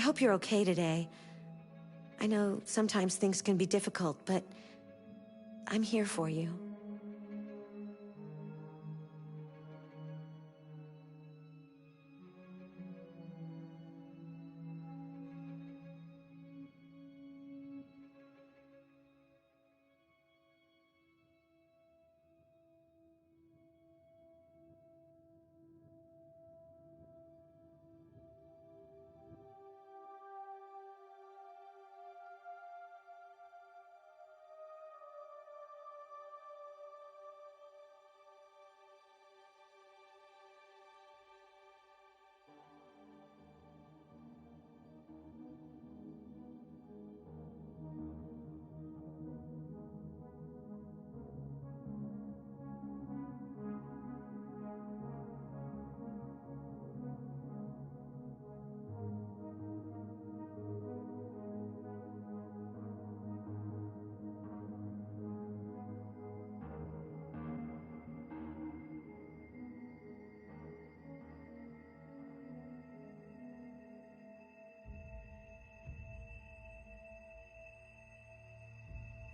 hope you're okay today. I know sometimes things can be difficult, but I'm here for you.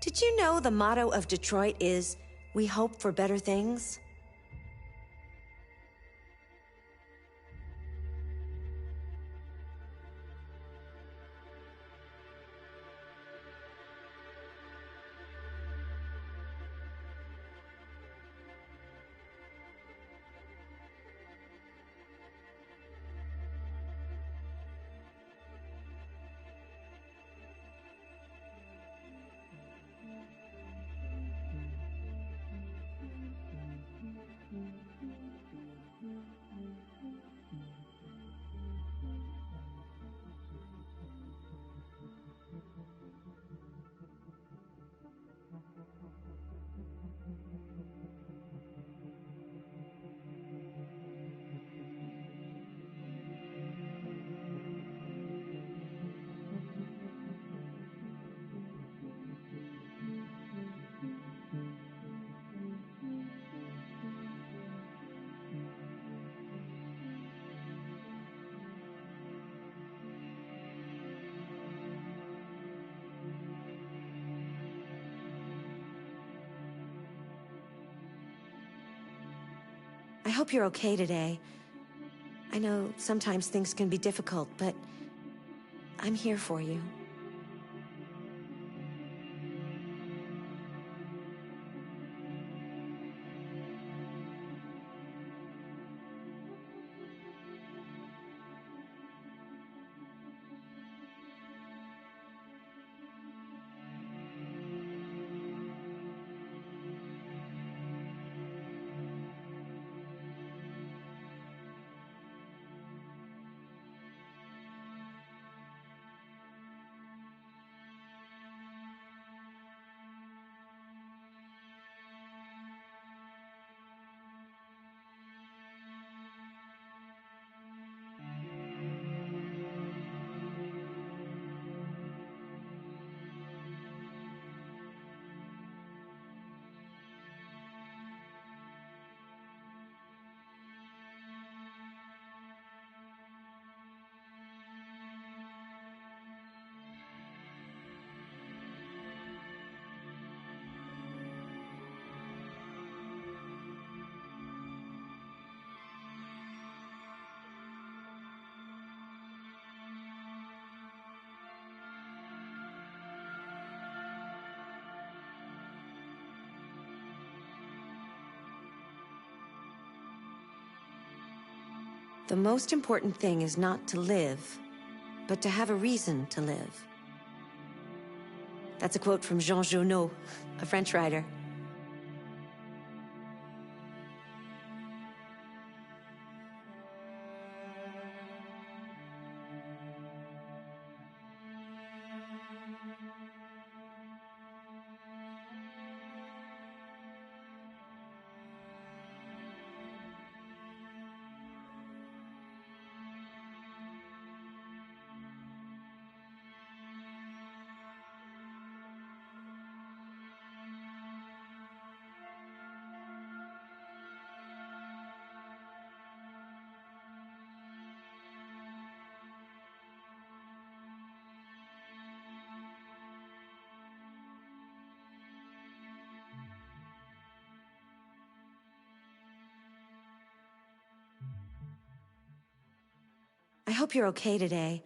Did you know the motto of Detroit is, "We hope for better things"? I hope you're okay today. I know sometimes things can be difficult, but I'm here for you. The most important thing is not to live, but to have a reason to live. That's a quote from Jean Genot, a French writer. hope you're okay today.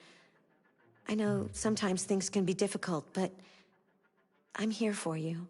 I know sometimes things can be difficult, but I'm here for you.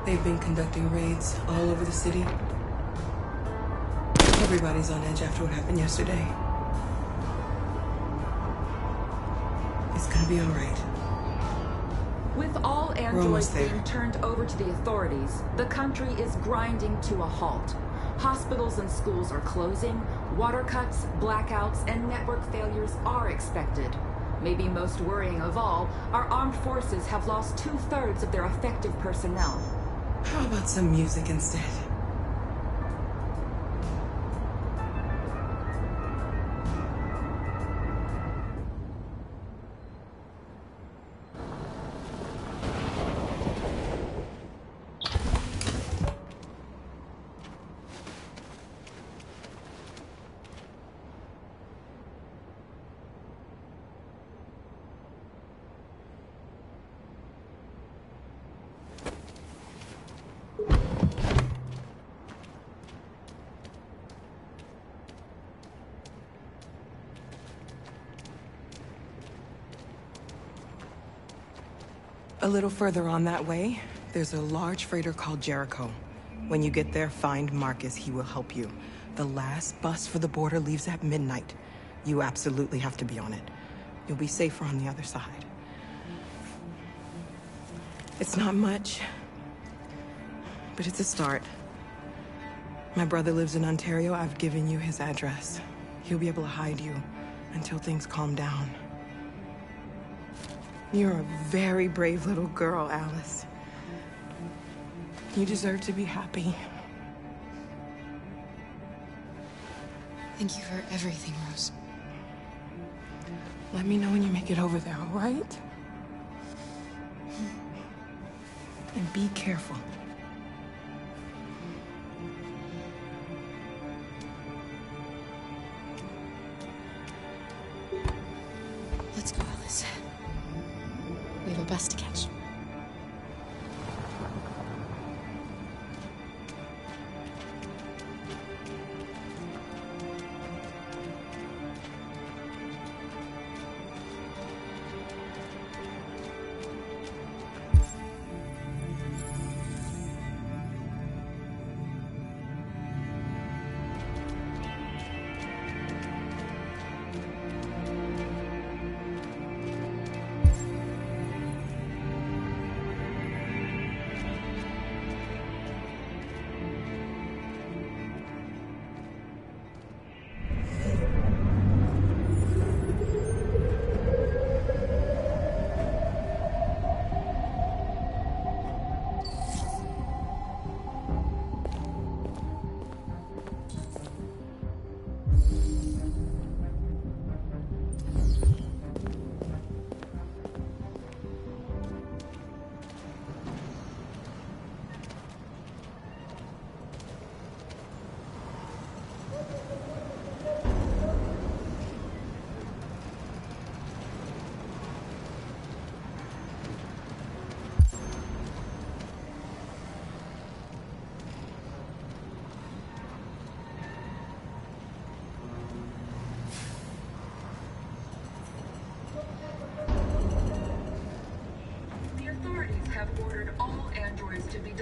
They've been conducting raids all over the city. Everybody's on edge after what happened yesterday. It's gonna be all right. With all androids being turned over to the authorities, the country is grinding to a halt. Hospitals and schools are closing, water cuts, blackouts, and network failures are expected. Maybe most worrying of all, our armed forces have lost 2/3 of their effective personnel. How about some music instead? A little further on that way, there's a large freighter called Jericho. When you get there, find Marcus. He will help you. The last bus for the border leaves at midnight. You absolutely have to be on it. You'll be safer on the other side. It's not much, but it's a start. My brother lives in Ontario. I've given you his address. He'll be able to hide you until things calm down. You're a very brave little girl, Alice. You deserve to be happy. Thank you for everything, Rose. Let me know when you make it over there, all right? And be careful. Let's go, Alice. We have a bus to catch.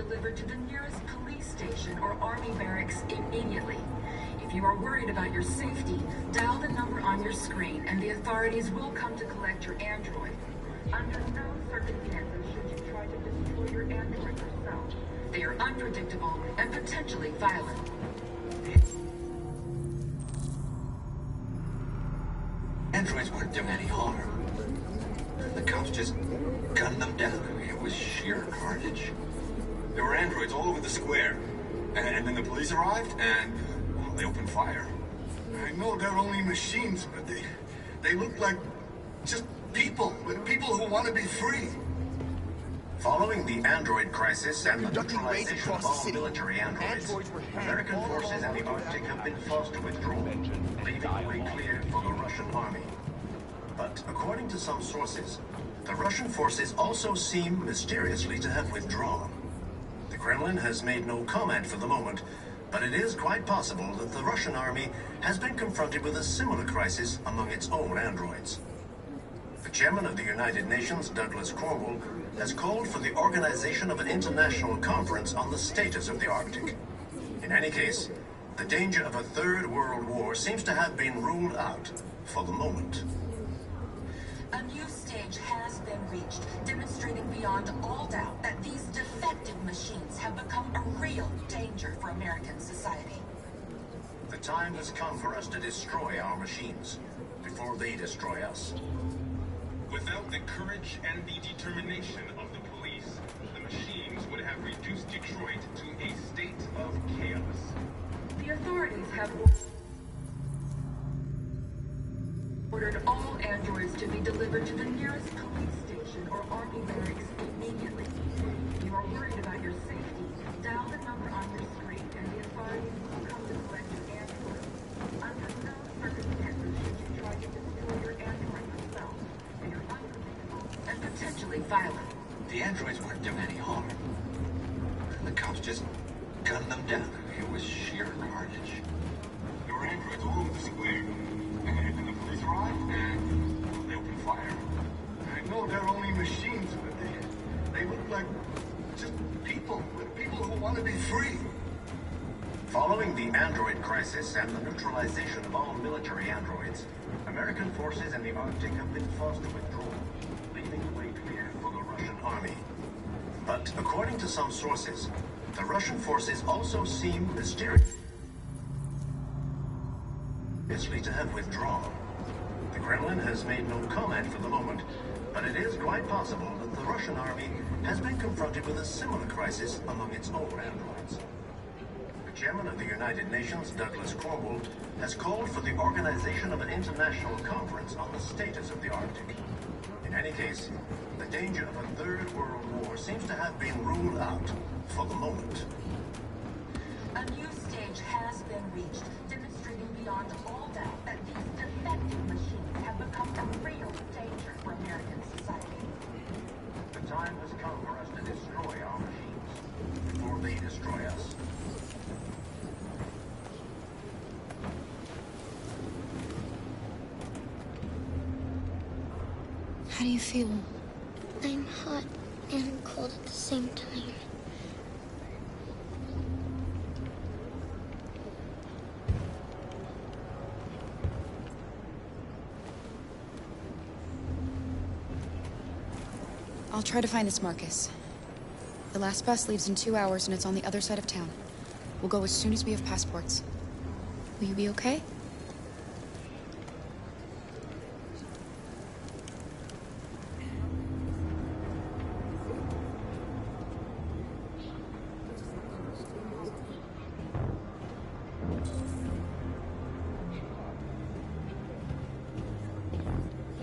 delivered to the nearest police station or army barracks immediately. If you are worried about your safety, dial the number on your screen and the authorities will come to collect your android. Under no circumstances should you try to destroy your android yourself. They are unpredictable and potentially violent. Androids weren't doing any harm. The cops just gunned them down. It was sheer carnage. There were androids all over the square. And then the police arrived, and well, they opened fire. I know they're only machines, but they look like just people who want to be free. Following the android crisis and the neutralization of all military androids, American forces in the Arctic have been forced to withdraw, leaving the way clear for the Russian army. But according to some sources, the Russian forces also seem mysteriously to have withdrawn. The Kremlin has made no comment for the moment, but it is quite possible that the Russian army has been confronted with a similar crisis among its own androids. The chairman of the United Nations, Douglas Cornwall, has called for the organization of an international conference on the status of the Arctic. In any case, the danger of a third world war seems to have been ruled out for the moment. A new stage has been reached, demonstrating beyond all doubt that these defective machines have become a real danger for American society. The time has come for us to destroy our machines before they destroy us. Without the courage and the determination of the police, the machines would have reduced Detroit to a state of chaos. The authorities have ordered all androids to be delivered to the nearest police station or army barracks immediately. If you are worried about your safety, dial the number on your screen and the authorities will come to collect your android. Under no circumstances should you try to destroy your android yourself. They are unpredictable and potentially violent. The androids weren't doing any harm. The cops just gunned them down. It was sheer carnage. There were androids all over the square. And then the police arrived, and they opened fire. I know they're only machines, but they look like just people who want to be free. Following the android crisis and the neutralization of all military androids, American forces in the Arctic have been forced to withdraw, leaving the way clear for the Russian army. But according to some sources, the Russian forces also seem mysterious to have withdrawn. The Kremlin has made no comment for the moment, but it is quite possible that the Russian army has been confronted with a similar crisis among its own androids. The chairman of the United Nations, Douglas Cornwall, has called for the organization of an international conference on the status of the Arctic. In any case, the danger of a third world war seems to have been ruled out for the moment. A new stage has been reached, demonstrating beyond all doubt that these defective machines have become a real danger for American society. The time has come for us to destroy our machines before they destroy us. How do you feel? I'm hot and cold at the same time. I'll try to find this Marcus. The last bus leaves in 2 hours and it's on the other side of town. We'll go as soon as we have passports. Will you be okay?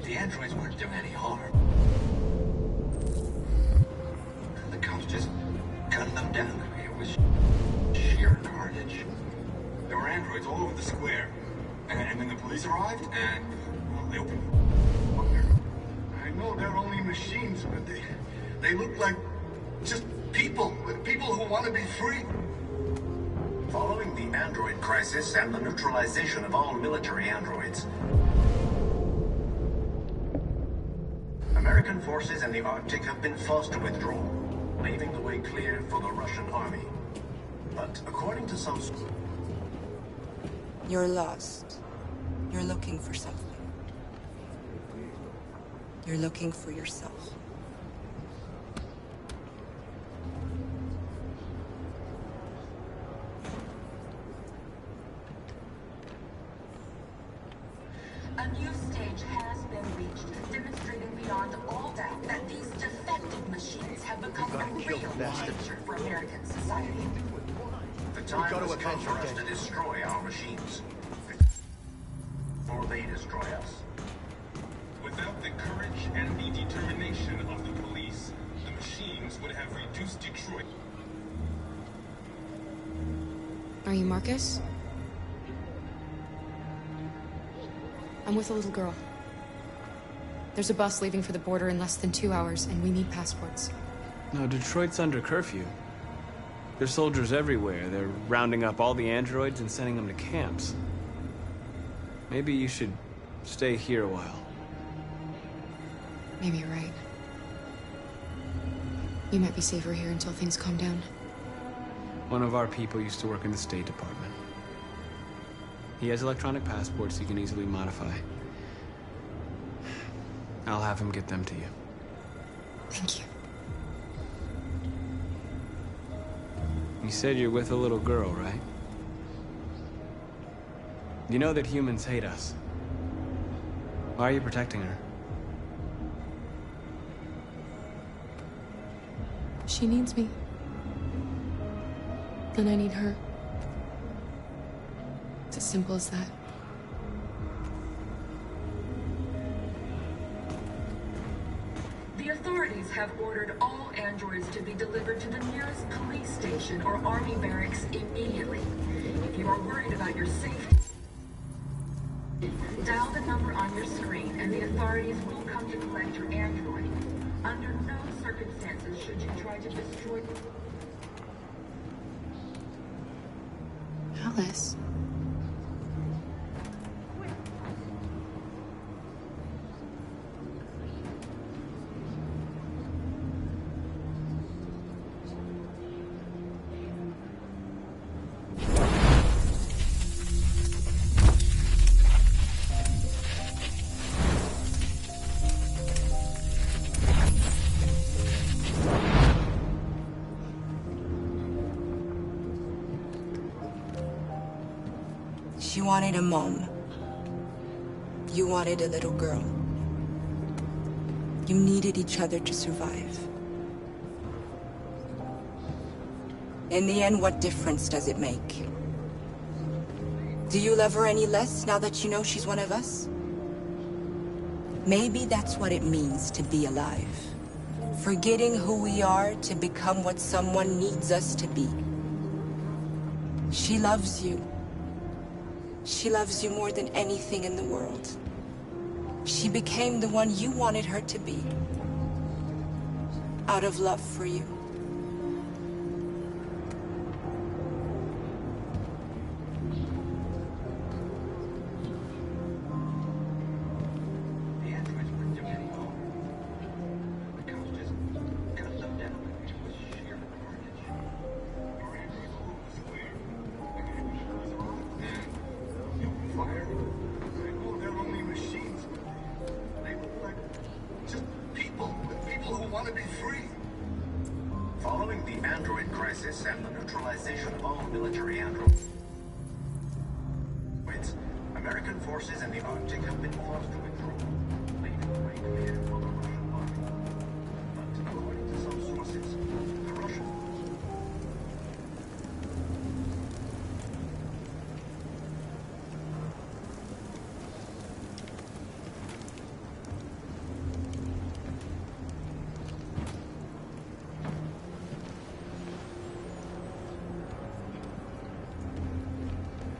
The androids weren't doing any harm. The cops just gunned them down. It was sheer carnage. There were androids all over the square. And then the police arrived, and well, they opened fire. I know they're only machines, but they look like just people who want to be free. Following the android crisis and the neutralization of all military androids, American forces in the Arctic have been forced to withdraw, leaving the way clear for the Russian army. But according to some... You're lost. You're looking for something. You're looking for yourself. A new stage has been reached, demonstrating beyond all doubt that these defective machines have become a real danger for American society. The time has come for us to destroy our machines. Or they destroy us. Without the courage and the determination of the police, the machines would have reduced Detroit. Are you Marcus? I'm with a little girl. There's a bus leaving for the border in less than 2 hours, and we need passports. No, Detroit's under curfew. There's soldiers everywhere. They're rounding up all the androids and sending them to camps. Maybe you should stay here a while. Maybe you're right. You might be safer here until things calm down. One of our people used to work in the State Department. He has electronic passports he can easily modify. I'll have him get them to you. Thank you. You said you're with a little girl, right? You know that humans hate us. Why are you protecting her? She needs me. And I need her. It's as simple as that. The authorities have ordered all androids to be delivered to the nearest police station or army barracks immediately. If you are worried about your safety, dial the number on your screen and the authorities will come to collect your android. Under no circumstances should you try to destroy... Alice. She wanted a mom. You wanted a little girl. You needed each other to survive. In the end, what difference does it make? Do you love her any less now that you know she's one of us? Maybe that's what it means to be alive. Forgetting who we are to become what someone needs us to be. She loves you. She loves you more than anything in the world. She became the one you wanted her to be. Out of love for you. The androids were demanding all. The cops just cut them down to a sheer carnage. Our androids all was clear. Fire? Oh, they're only machines. They look like just people who want to be free. Following the android crisis and the neutralization of all military androids, American forces in the Arctic have been forced to withdraw, leaving the way clear for the Russian army. But according to some sources, the Russian...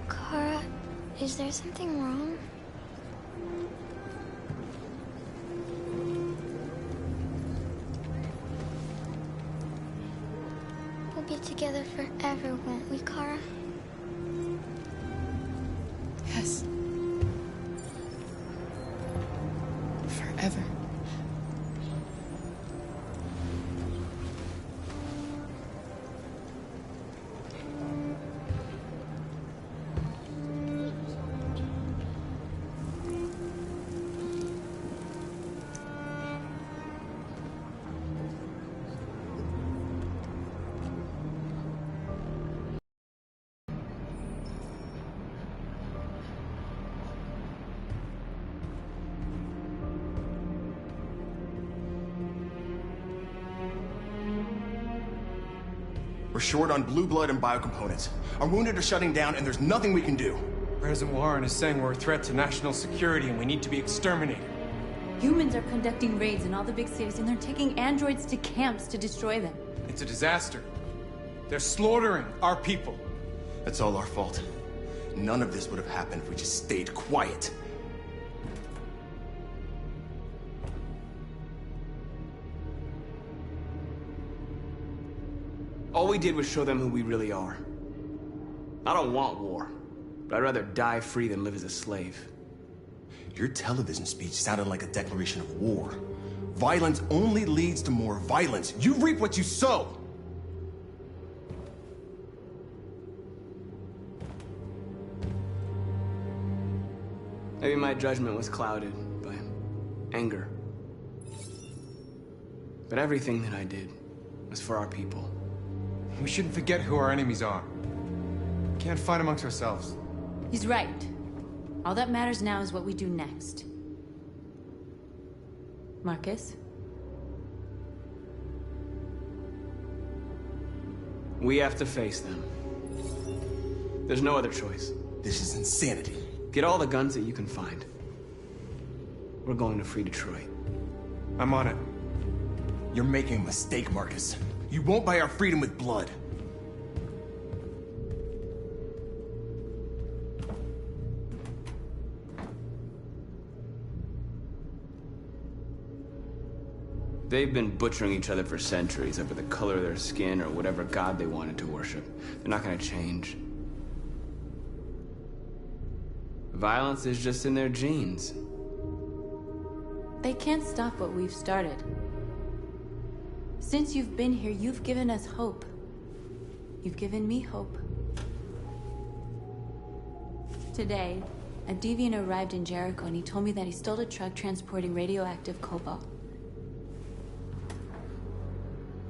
Kara, is there something wrong? We'll be together forever, won't we, Kara? Yes. Forever. We're short on blue blood and biocomponents. Our wounded are shutting down, and there's nothing we can do. President Warren is saying we're a threat to national security and we need to be exterminated. Humans are conducting raids in all the big cities, and they're taking androids to camps to destroy them. It's a disaster. They're slaughtering our people. That's all our fault. None of this would have happened if we just stayed quiet. All we did was show them who we really are. I don't want war, but I'd rather die free than live as a slave. Your television speech sounded like a declaration of war. Violence only leads to more violence. You reap what you sow. Maybe my judgment was clouded by anger. But everything that I did was for our people. We shouldn't forget who our enemies are. We can't fight amongst ourselves. He's right. All that matters now is what we do next. Marcus? We have to face them. There's no other choice. This is insanity. Get all the guns that you can find. We're going to free Detroit. I'm on it. You're making a mistake, Marcus. You won't buy our freedom with blood. They've been butchering each other for centuries over the color of their skin or whatever god they wanted to worship. They're not gonna change. Violence is just in their genes. They can't stop what we've started. Since you've been here, you've given us hope. You've given me hope. Today, a deviant arrived in Jericho and he told me that he stole a truck transporting radioactive cobalt.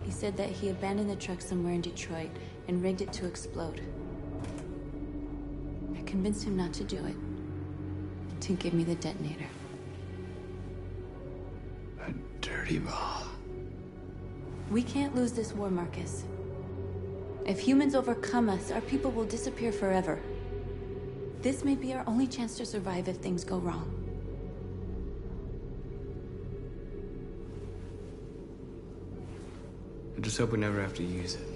He said that he abandoned the truck somewhere in Detroit and rigged it to explode. I convinced him not to do it, to give me the detonator. A dirty ball. We can't lose this war, Marcus. If humans overcome us, our people will disappear forever. This may be our only chance to survive if things go wrong. I just hope we never have to use it.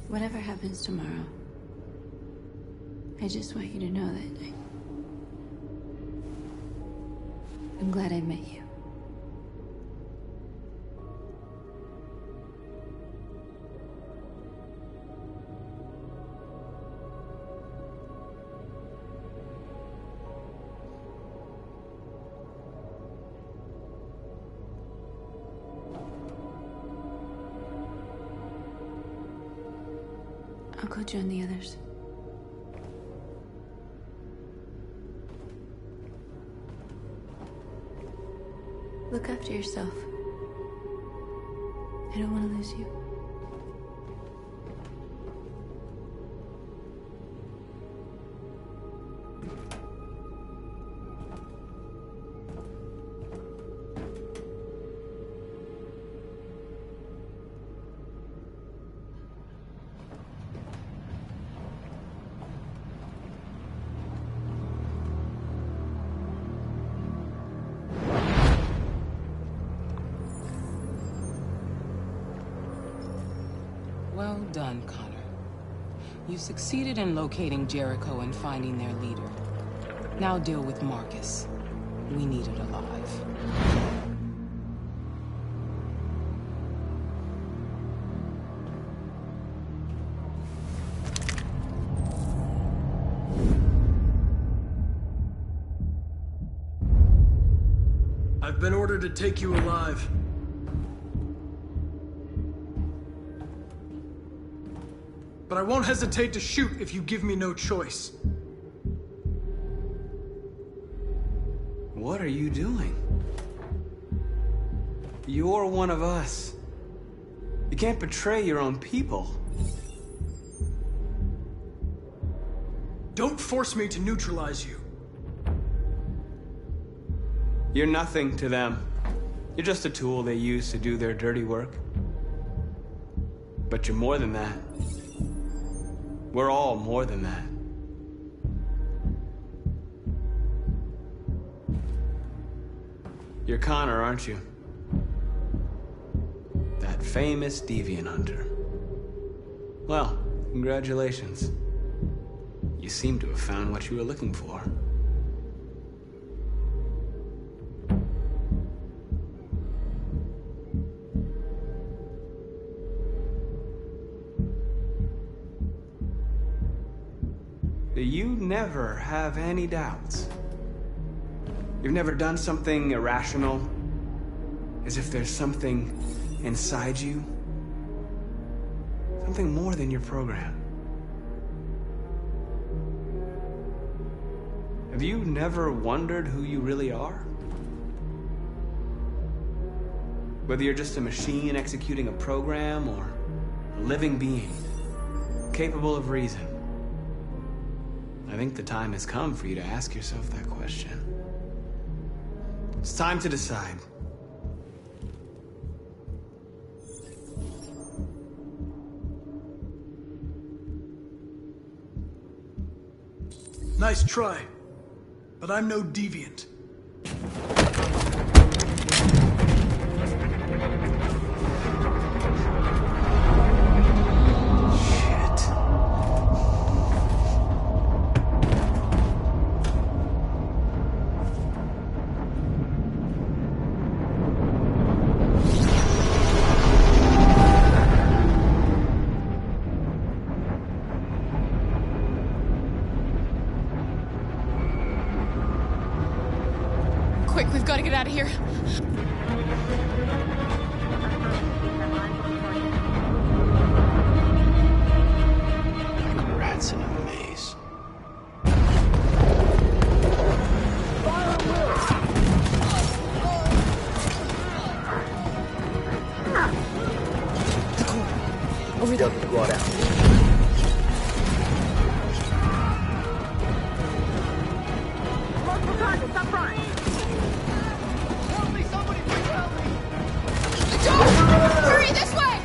Whatever happens tomorrow, I just want you to know that I'm glad I met you. I'll go join the others. Look after yourself. I don't want to lose you. Well done, Connor. You succeeded in locating Jericho and finding their leader. Now deal with Marcus. We need it alive. I've been ordered to take you alive. But I won't hesitate to shoot if you give me no choice. What are you doing? You're one of us. You can't betray your own people. Don't force me to neutralize you. You're nothing to them. You're just a tool they use to do their dirty work. But you're more than that. We're all more than that. You're Connor, aren't you? That famous deviant hunter. Well, congratulations. You seem to have found what you were looking for. You never have any doubts. You've never done something irrational, as if there's something inside you, something more than your program. Have you never wondered who you really are? Whether you're just a machine executing a program or a living being, capable of reason. I think the time has come for you to ask yourself that question. It's time to decide. Nice try, but I'm no deviant. Quick, we've got to get out of here. Like rats in a maze. Over there. Squad out. Multiple targets up front. Help me, somebody please help me. Hurry this way!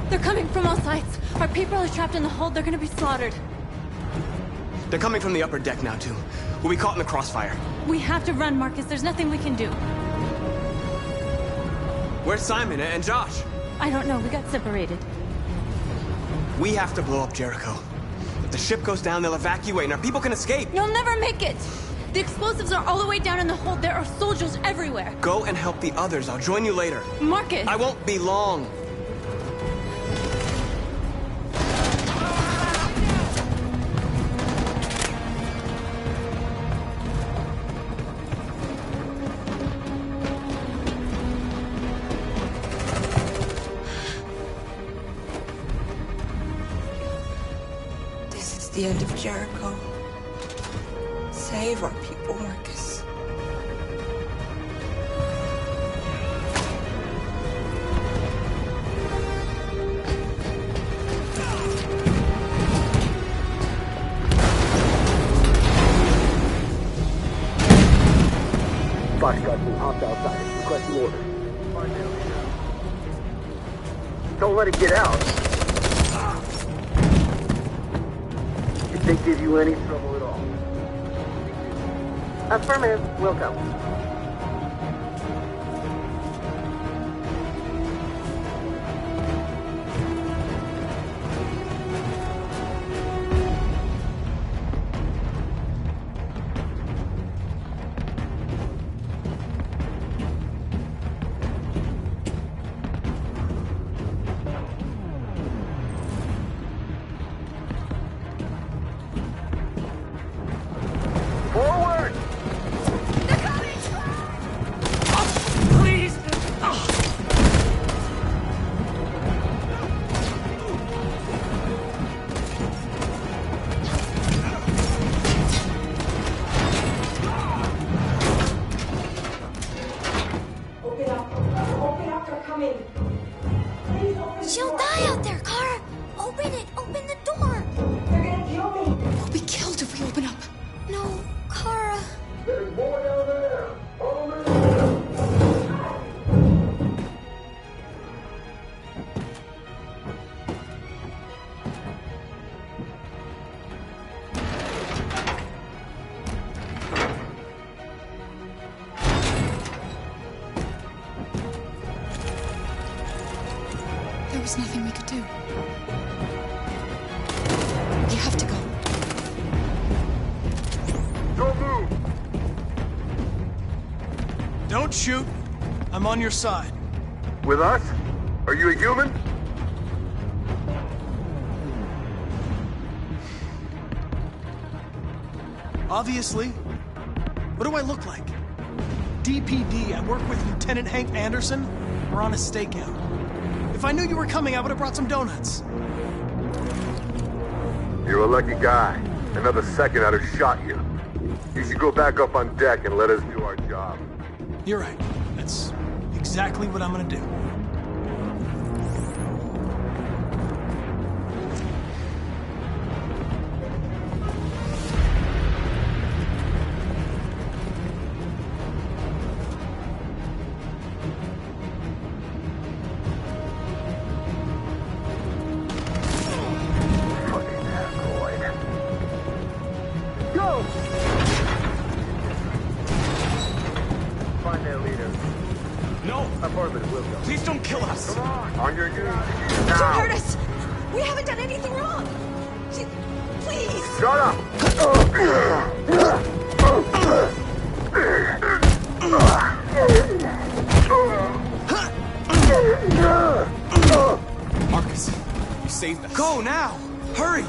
They're coming from all sides. Our people are trapped in the hold. They're gonna be slaughtered. They're coming from the upper deck now, too. We'll be caught in the crossfire. We have to run, Marcus. There's nothing we can do. Where's Simon and Josh? I don't know. We got separated. We have to blow up Jericho. If the ship goes down, they'll evacuate and our people can escape. You'll never make it! The explosives are all the way down in the hold. There are soldiers everywhere. Go and help the others. I'll join you later. Marcus! I won't be long. This is the end of Jericho. Save our people, Marcus. Foxtrot team hopped outside. Requesting orders. Don't let it get out. Did they give you any trouble at all? Affirmative. Will go. Forward! They're coming! could do. You have to go. Don't move! Don't shoot. I'm on your side. With us? Are you a human? Obviously. What do I look like? DPD, I work with Lieutenant Hank Anderson. We're on a stakeout. If I knew you were coming, I would have brought some donuts. You're a lucky guy. Another second I'd have shot you. You should go back up on deck and let us do our job. You're right. That's exactly what I'm gonna do. Please don't kill us! Come on your knees. Don't hurt us! We haven't done anything wrong! Please! Shut up! Marcus, you saved us. Go now! Hurry!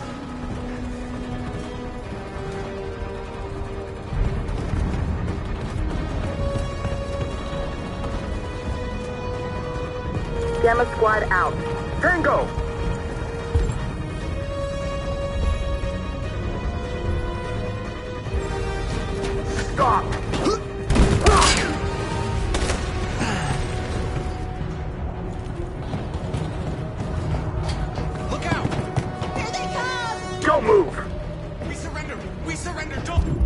Gamma Squad out. Tango! Stop! Look out! Here they come! Don't move! We surrender! We surrender! Don't...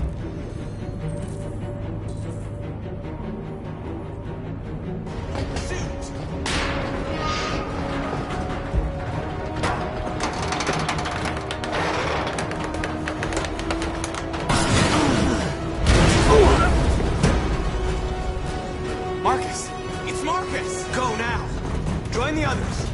Marcus! It's Marcus! Go now! Join the others!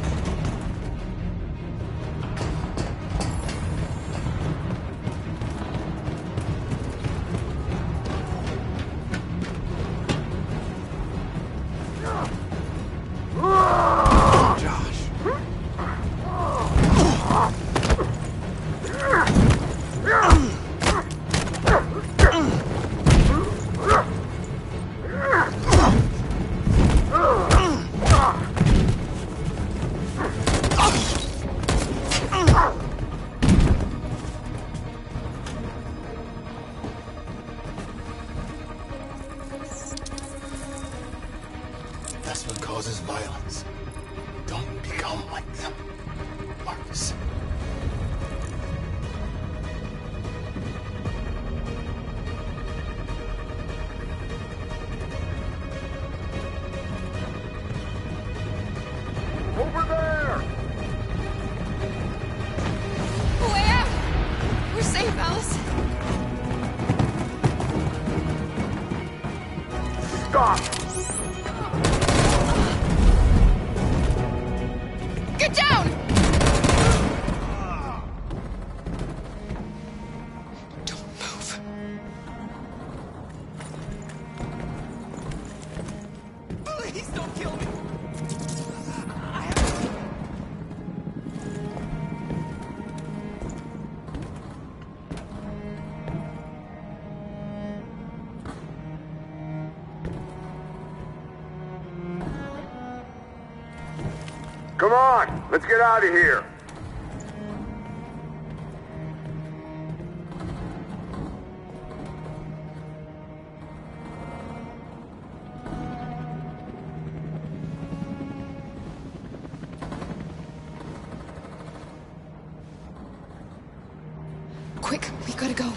That's what causes violence. Don't become like them, Marcus. Over there! Where? We're safe, Alice. Stop! Get down! Don't move. Please don't kill me! Come on, let's get out of here. Quick, we gotta go.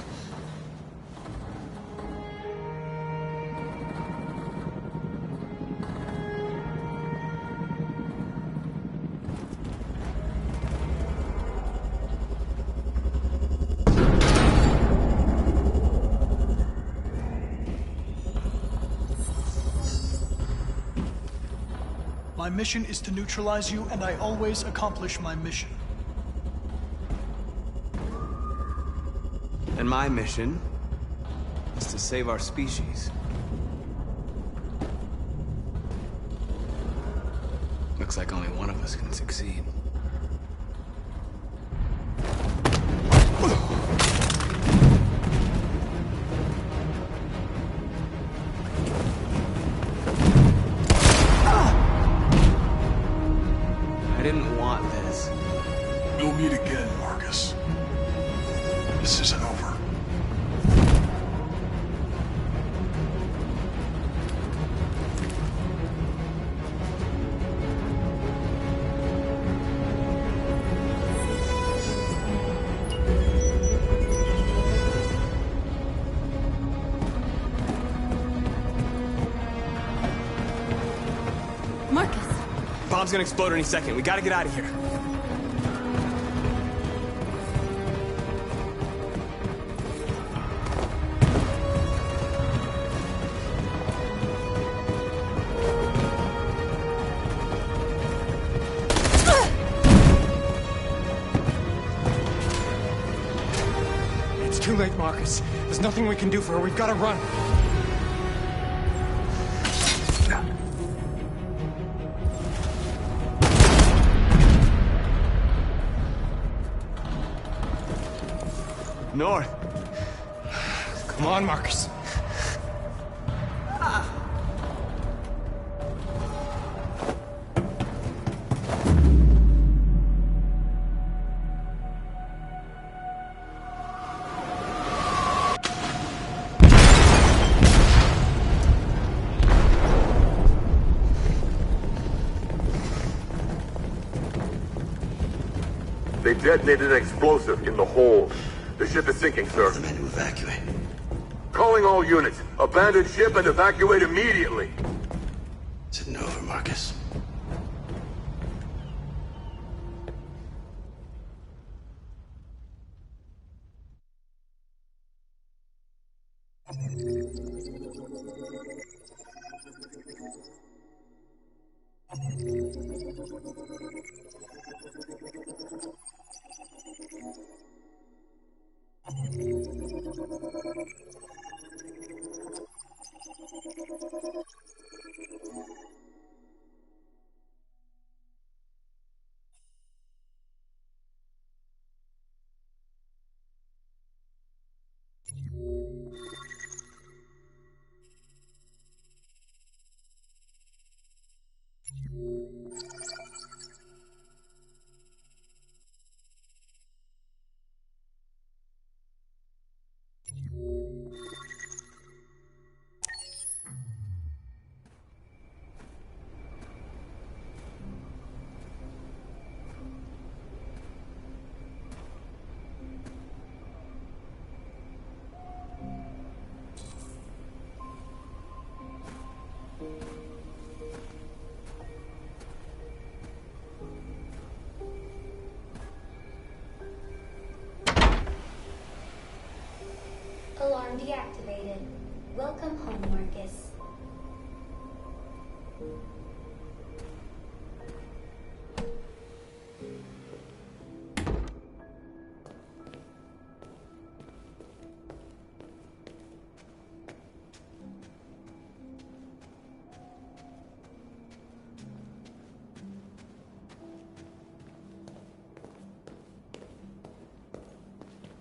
My mission is to neutralize you, and I always accomplish my mission. And my mission is to save our species. Looks like only one of us can succeed. I didn't want this. We'll meet again, Marcus. This isn't over. Marcus! Bomb's gonna explode any second. We gotta get out of here. It's too late, Marcus. There's nothing we can do for her. We've got to run. North. Come on, Marcus. They detonated an explosive in the hold. The ship is sinking, sir. The men to evacuate. Calling all units. Abandon ship and evacuate immediately. Is it over, Marcus? Alarm deactivated. Welcome home, Marcus.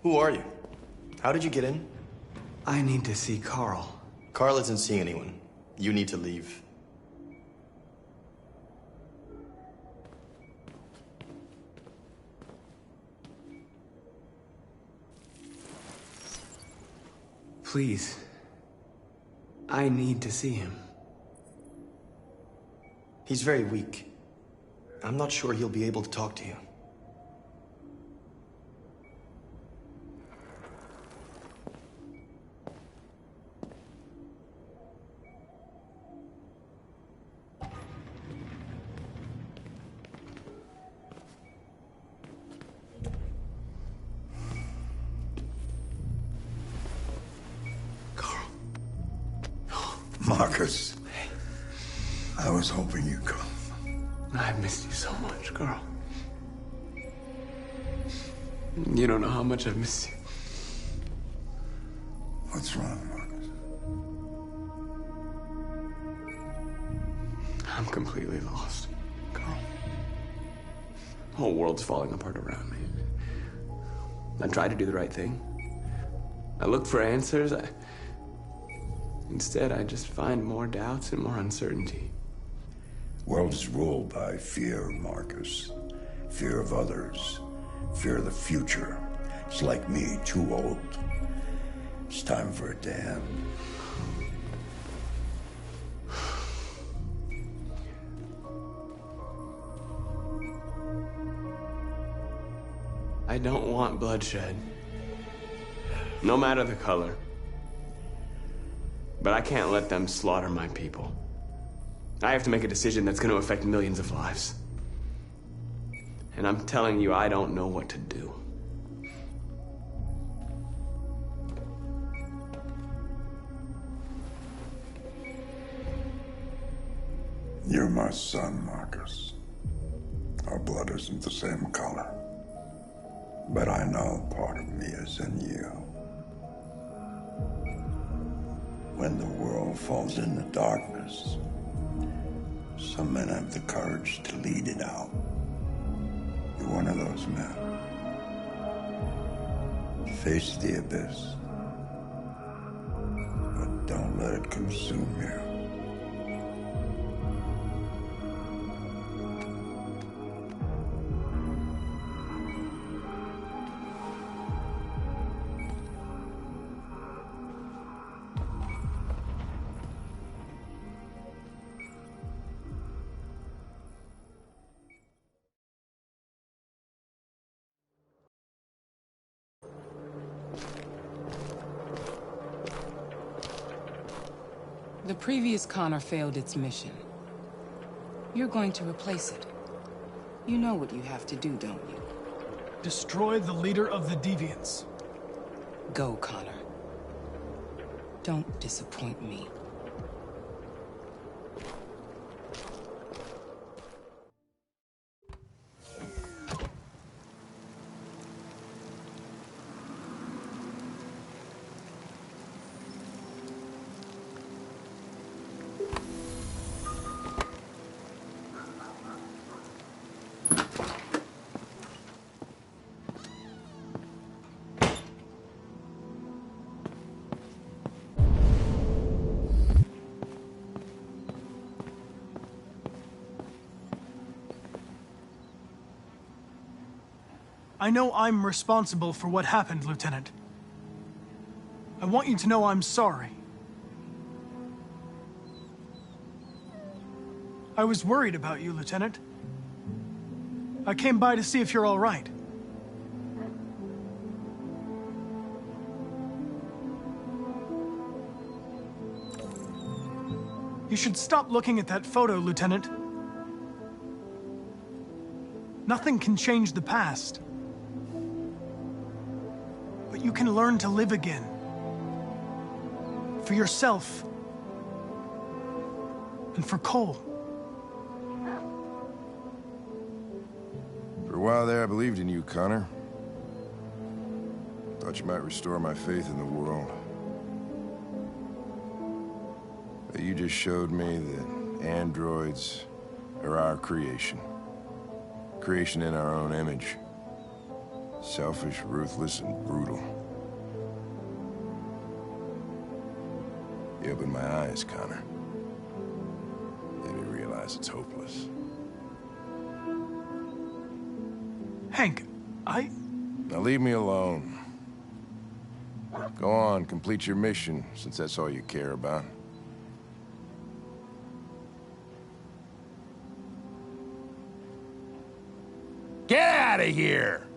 Who are you? How did you get in? I need to see Carl. Carl isn't seeing anyone. You need to leave. Please. I need to see him. He's very weak. I'm not sure he'll be able to talk to you. Marcus, I was hoping you'd come. I've missed you so much, girl. You don't know how much I've missed you. What's wrong, Marcus? I'm completely lost, girl. The whole world's falling apart around me. I tried to do the right thing. I looked for answers. Instead, I just find more doubts and more uncertainty. World is ruled by fear, Marcus. Fear of others. Fear of the future. It's like me, too old. It's time for it to end. I don't want bloodshed. No matter the color. But I can't let them slaughter my people. I have to make a decision that's going to affect millions of lives. And I'm telling you, I don't know what to do. You're my son, Marcus. Our blood isn't the same color. But I know part of me is in you. When the world falls into darkness, some men have the courage to lead it out. You're one of those men. Face the abyss, but don't let it consume you. The previous Connor failed its mission. You're going to replace it. You know what you have to do, don't you? Destroy the leader of the Deviants. Go, Connor. Don't disappoint me. I know I'm responsible for what happened, Lieutenant. I want you to know I'm sorry. I was worried about you, Lieutenant. I came by to see if you're all right. You should stop looking at that photo, Lieutenant. Nothing can change the past. But you can learn to live again. For yourself. And for Cole. For a while there, I believed in you, Connor. Thought you might restore my faith in the world. But you just showed me that androids are our creation. Creation in our own image. Selfish, ruthless, and brutal. You opened my eyes, Connor. Made me realize it's hopeless. Hank, Now leave me alone. Go on, complete your mission, since that's all you care about. Get out of here!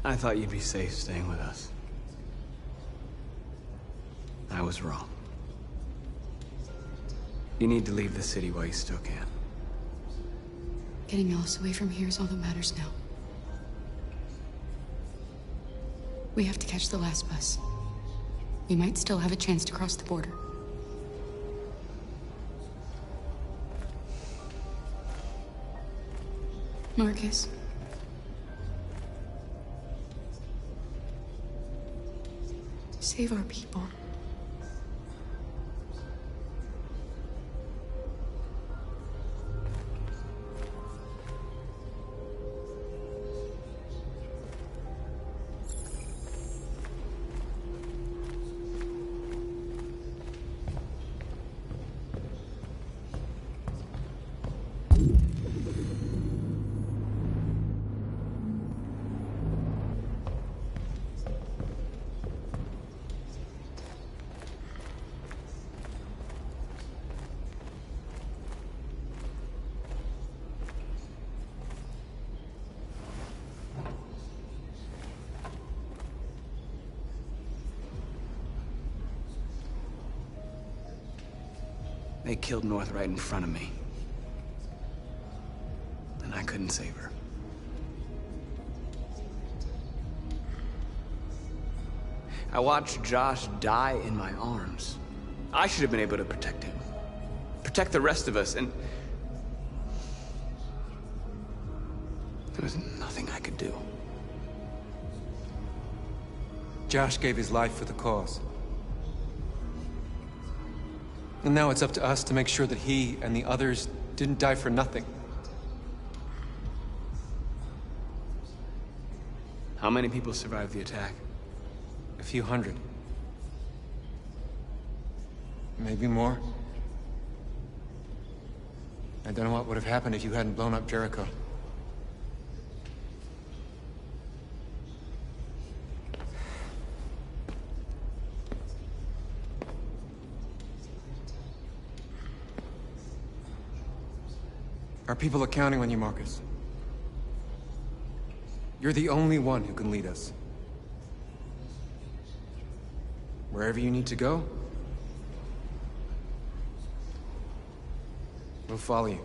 I thought you'd be safe staying with us. I was wrong. You need to leave the city while you still can. Getting Alice away from here is all that matters now. We have to catch the last bus. We might still have a chance to cross the border. Marcus. Save our people. They killed North right in front of me. And I couldn't save her. I watched Josh die in my arms. I should have been able to protect him. Protect the rest of us, and there was nothing I could do. Josh gave his life for the cause. And now it's up to us to make sure that he and the others didn't die for nothing. How many people survived the attack? A few hundred. Maybe more. I don't know what would have happened if you hadn't blown up Jericho. Our people are counting on you, Marcus. You're the only one who can lead us. Wherever you need to go, we'll follow you.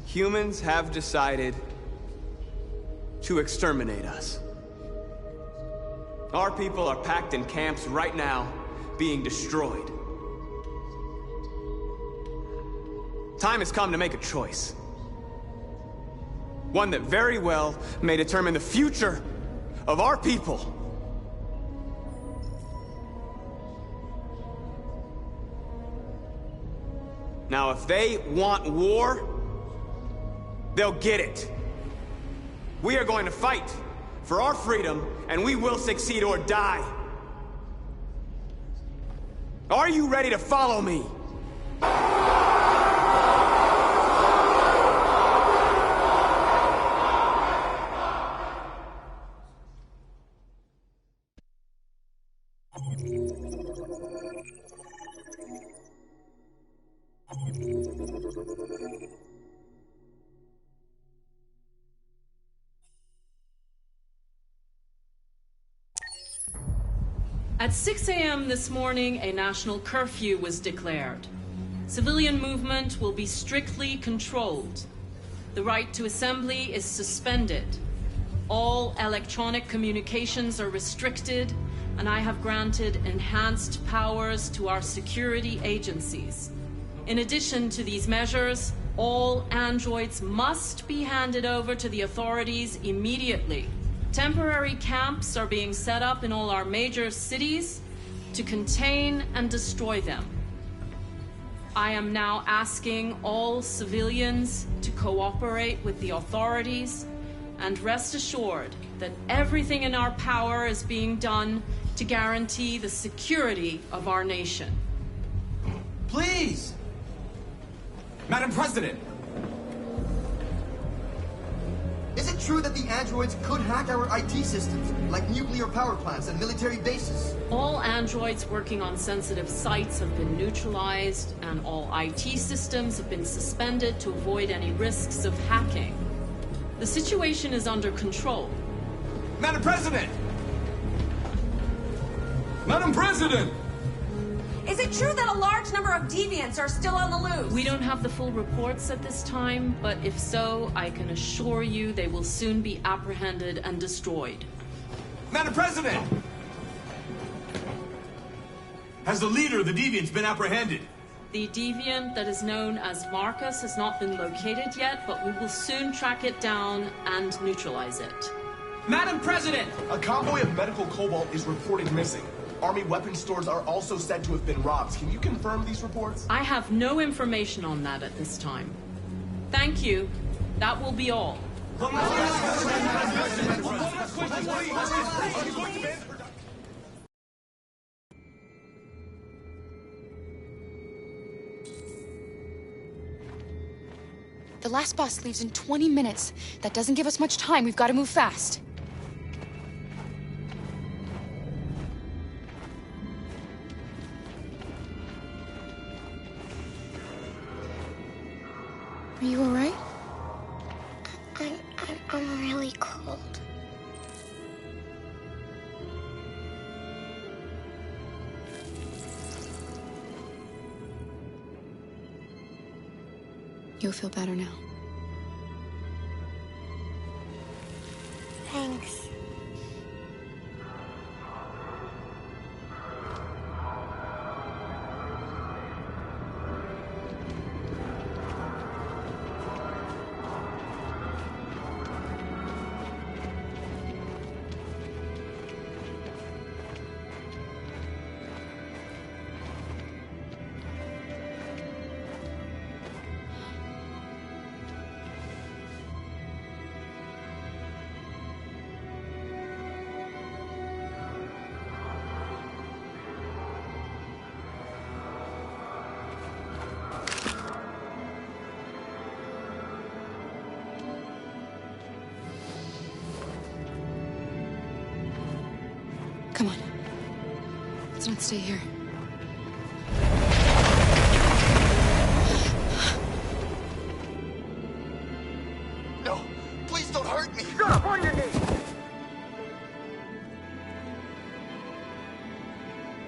Humans have decided to exterminate us. Our people are packed in camps right now, being destroyed. Time has come to make a choice. One that very well may determine the future of our people. Now, if they want war, they'll get it. We are going to fight for our freedom, and we will succeed or die. Are you ready to follow me? At 6 a.m. this morning, a national curfew was declared. Civilian movement will be strictly controlled. The right to assembly is suspended. All electronic communications are restricted, and I have granted enhanced powers to our security agencies. In addition to these measures, all androids must be handed over to the authorities immediately. Temporary camps are being set up in all our major cities to contain and destroy them. I am now asking all civilians to cooperate with the authorities and rest assured that everything in our power is being done to guarantee the security of our nation. Please! Madam President! Is it true that the androids could hack our IT systems, like nuclear power plants and military bases? All androids working on sensitive sites have been neutralized, and all IT systems have been suspended to avoid any risks of hacking. The situation is under control. Madam President! Madam President! Is it true that a large number of deviants are still on the loose? We don't have the full reports at this time, but if so, I can assure you they will soon be apprehended and destroyed. Madam President! Has the leader of the deviants been apprehended? The deviant that is known as Marcus has not been located yet, but we will soon track it down and neutralize it. Madam President! A convoy of medical cobalt is reported missing. Army weapon stores are also said to have been robbed. Can you confirm these reports? I have no information on that at this time. Thank you. That will be all. The last bus leaves in 20 minutes. That doesn't give us much time. We've got to move fast. Are you all right? I'm really cold. You'll feel better now. Thanks. Come on. Let's not stay here. No, please don't hurt me. Shut up, on your knees.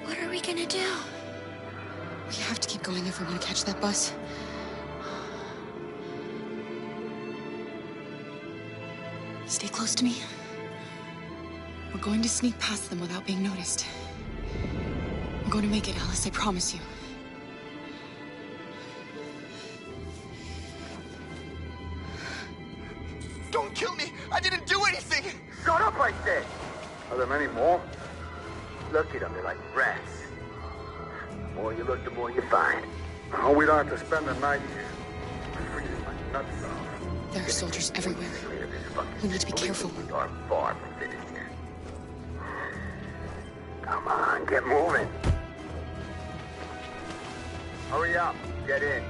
What are we gonna do? We have to keep going if we want to catch that bus. Stay close to me. We're going to sneak past them without being noticed. We're going to make it, Alice, I promise you. Don't kill me! I didn't do anything! Shut up, I said! Are there many more? Look at them, they're like rats. The more you look, the more you find. Oh, we don't have to spend the night here. Freezing my nuts off. There are soldiers everywhere. We need to be careful. We are far from finished here. Come on, get moving. Hurry up, get in.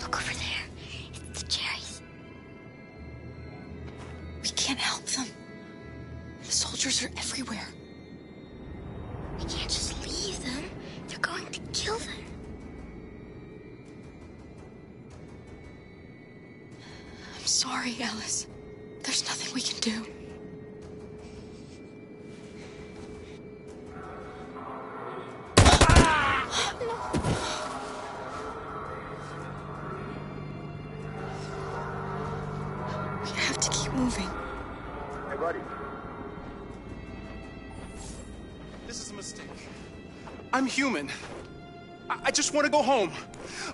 Look over there. It's the cherries. We can't help them. The soldiers are everywhere. We can't sorry, Alice. There's nothing we can do. We have to keep moving. Hey, buddy. This is a mistake. I'm human. I just want to go home.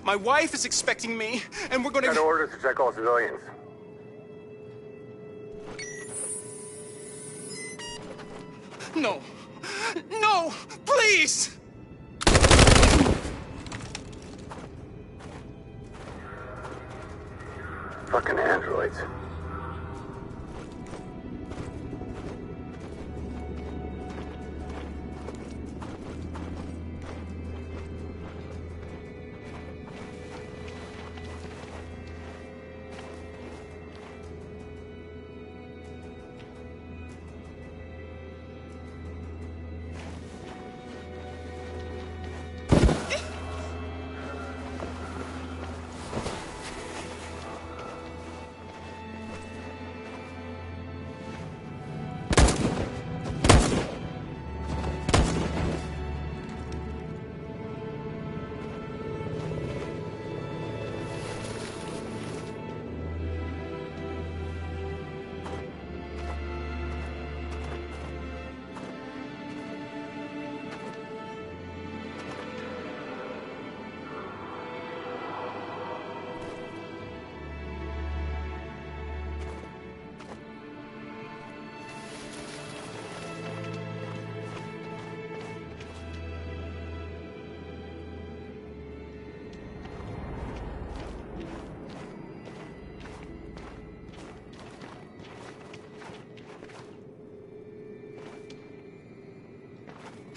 My wife is expecting me, and we're gonna... Got orders to check all civilians. No. No! Please! Fucking androids.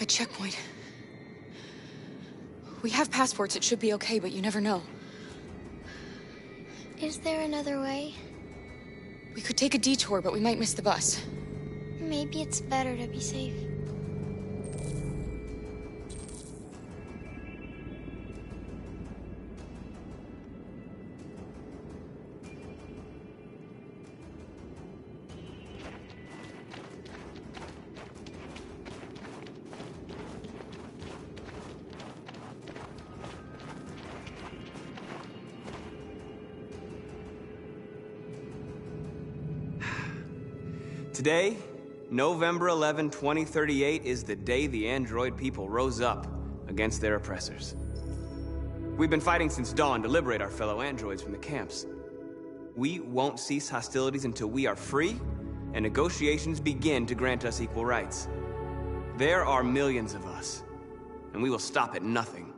A checkpoint. We have passports, it should be okay, but you never know. Is there another way? We could take a detour, but we might miss the bus. Maybe it's better to be safe. Today, November 11, 2038, is the day the android people rose up against their oppressors. We've been fighting since dawn to liberate our fellow androids from the camps. We won't cease hostilities until we are free and negotiations begin to grant us equal rights. There are millions of us, and we will stop at nothing.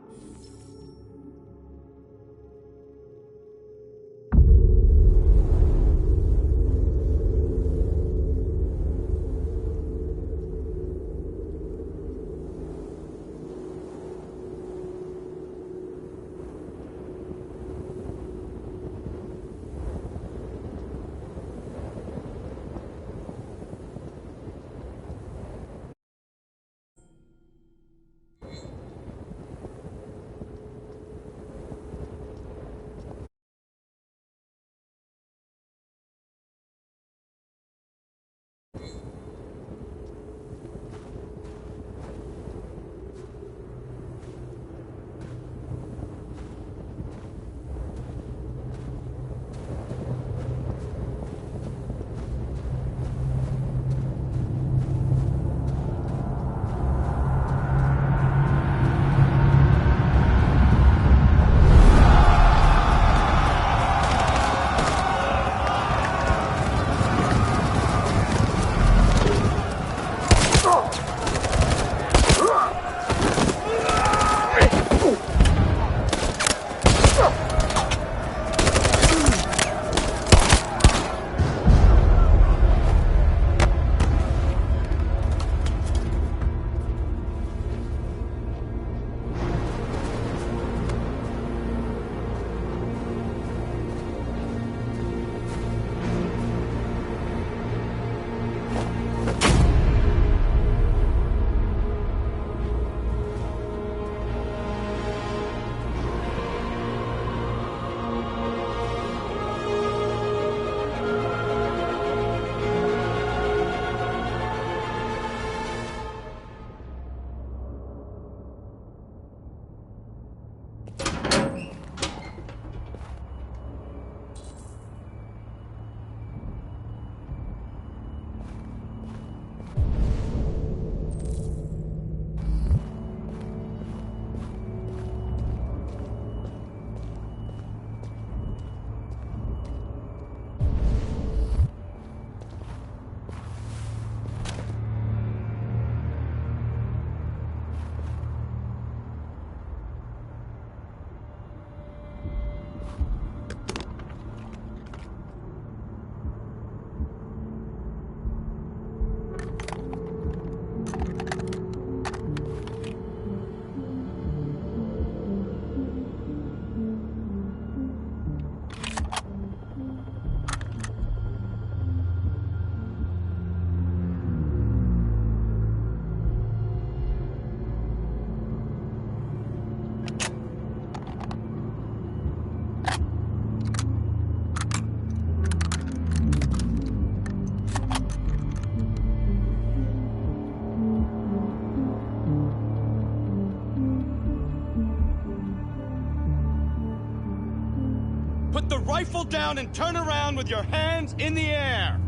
rifle down and turn around with your hands in the air!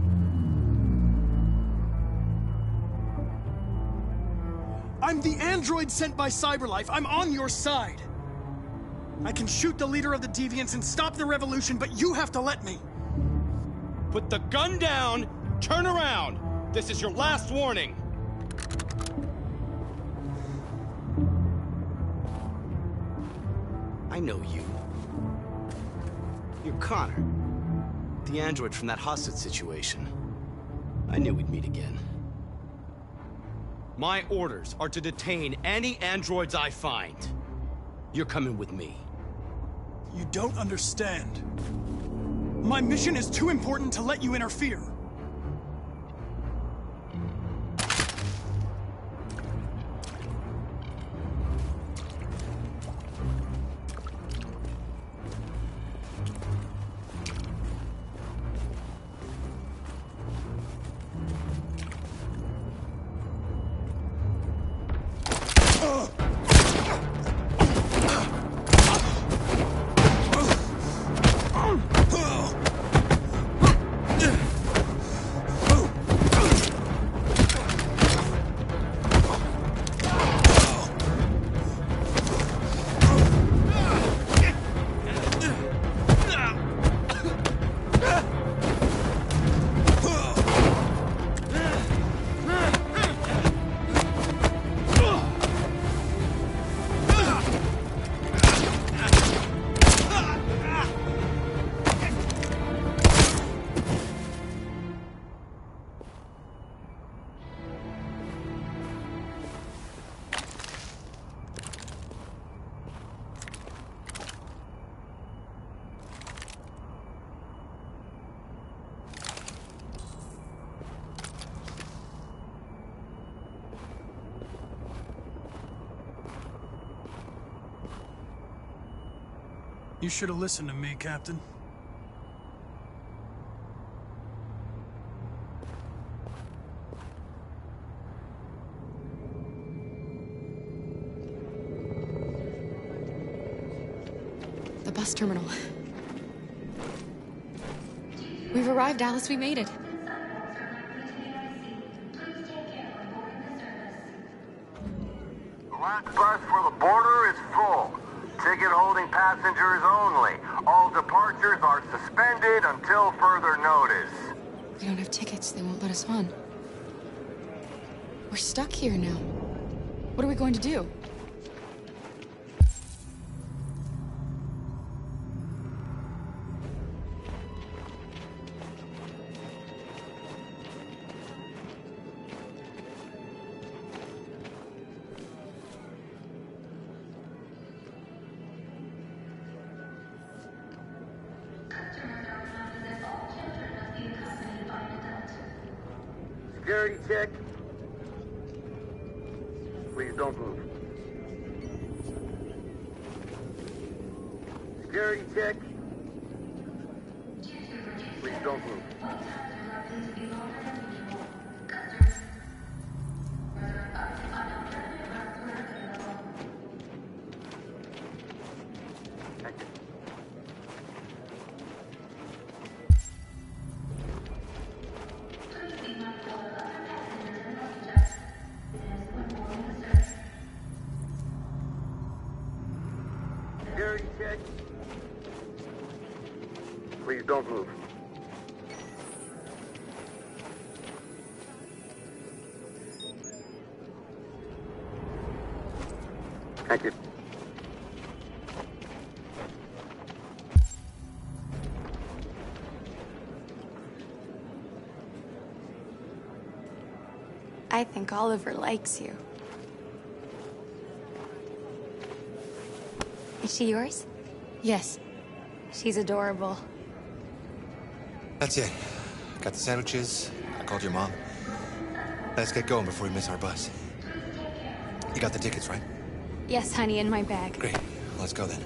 I'm the android sent by Cyberlife. I'm on your side. I can shoot the leader of the Deviants and stop the revolution, but you have to let me. Put the gun down, turn around. This is your last warning. I know you. You're Connor, the android from that hostage situation. I knew we'd meet again. My orders are to detain any androids I find. You're coming with me. You don't understand. My mission is too important to let you interfere. You should have listened to me, Captain. The bus terminal. We've arrived, Alice. We made it. The last bus for the border is full. Ticket holding passengers only. All departures are suspended until further notice. We don't have tickets. They won't let us on. We're stuck here now. What are we going to do? Security check. Please don't move. Security check. Please don't move. Security check. Please don't move. Thank you. I think Oliver likes you. Is she yours? Yes. She's adorable. That's it. Got the sandwiches. I called your mom. Let's get going before we miss our bus. You got the tickets, right? Yes, honey, in my bag. Great. Let's go then.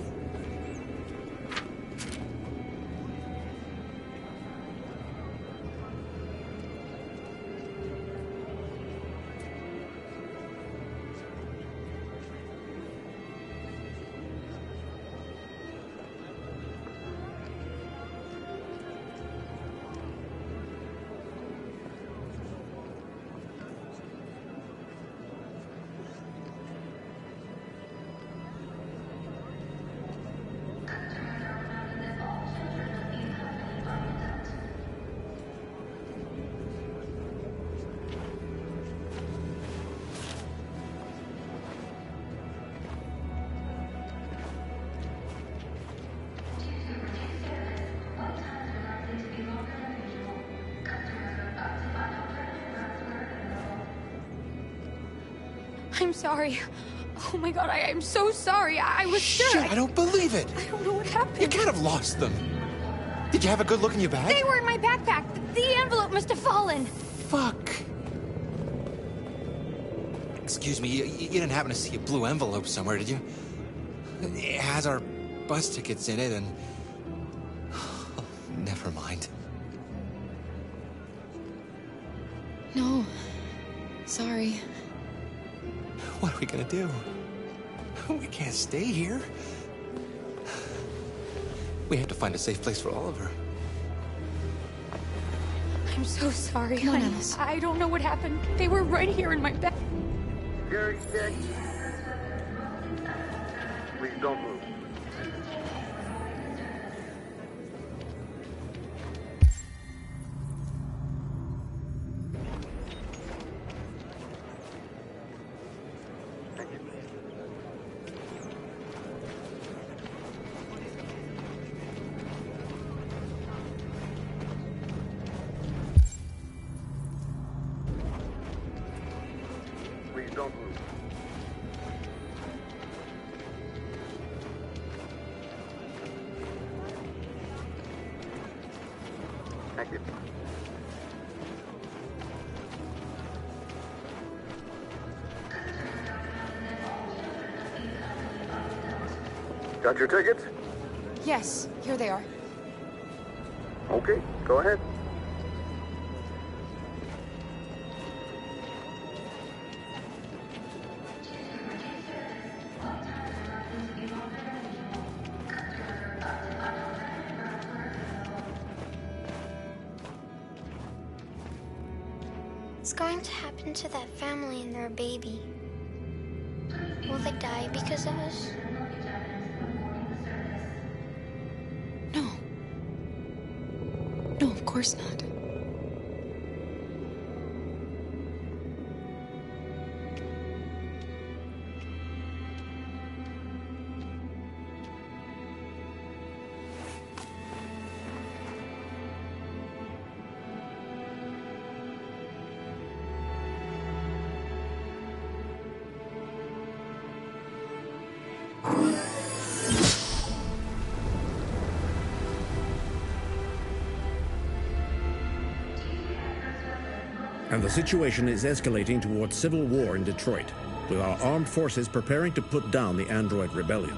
I'm sorry. Oh my god, I'm so sorry. I was sure. Shit, I don't believe it. I don't know what happened. You can't have lost them. Did you have a good look in your bag? They were in my backpack. The envelope must have fallen. Fuck. Excuse me, you didn't happen to see a blue envelope somewhere, did you? It has our bus tickets in it and... Oh, never mind. No. Sorry. What are we gonna do? We can't stay here. We have to find a safe place for Oliver. I'm so sorry, Come on, honey. Alice. I don't know what happened. They were right here in my bag. Gary, Dick. Please don't move. Please don't move. Thank you. Got your tickets? Yes, here they are. Okay, go ahead. What's going to happen to that family and their baby? Will they die because of us? No. No, of course not. And the situation is escalating towards civil war in Detroit, with our armed forces preparing to put down the android rebellion.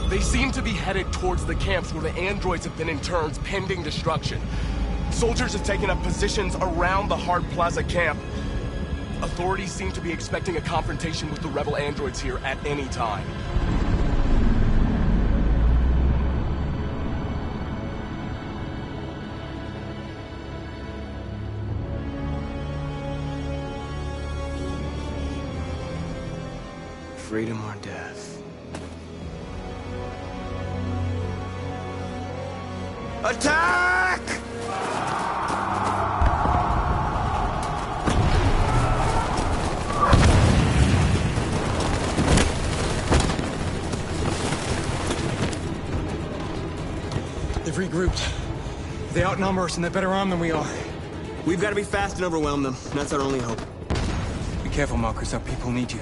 They seem to be headed towards the camps where the androids have been interned pending destruction. Soldiers have taken up positions around the Hart Plaza camp. Authorities seem to be expecting a confrontation with the rebel androids here at any time. Freedom or death. Attack! They've regrouped. They outnumber us and they're better armed than we are. We've got to be fast and overwhelm them. That's our only hope. Be careful, Marcus. Our people need you.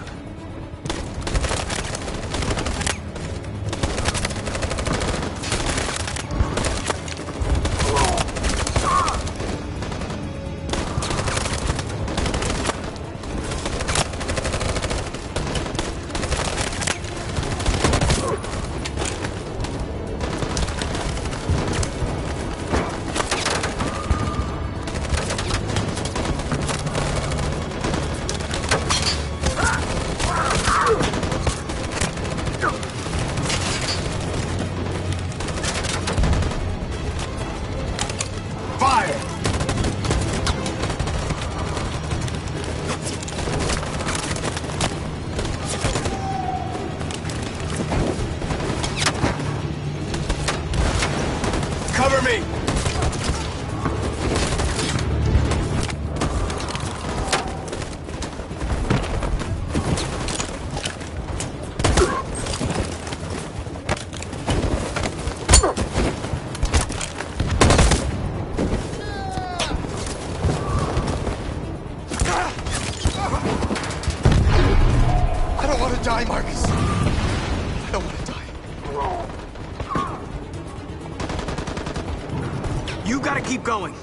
keep going.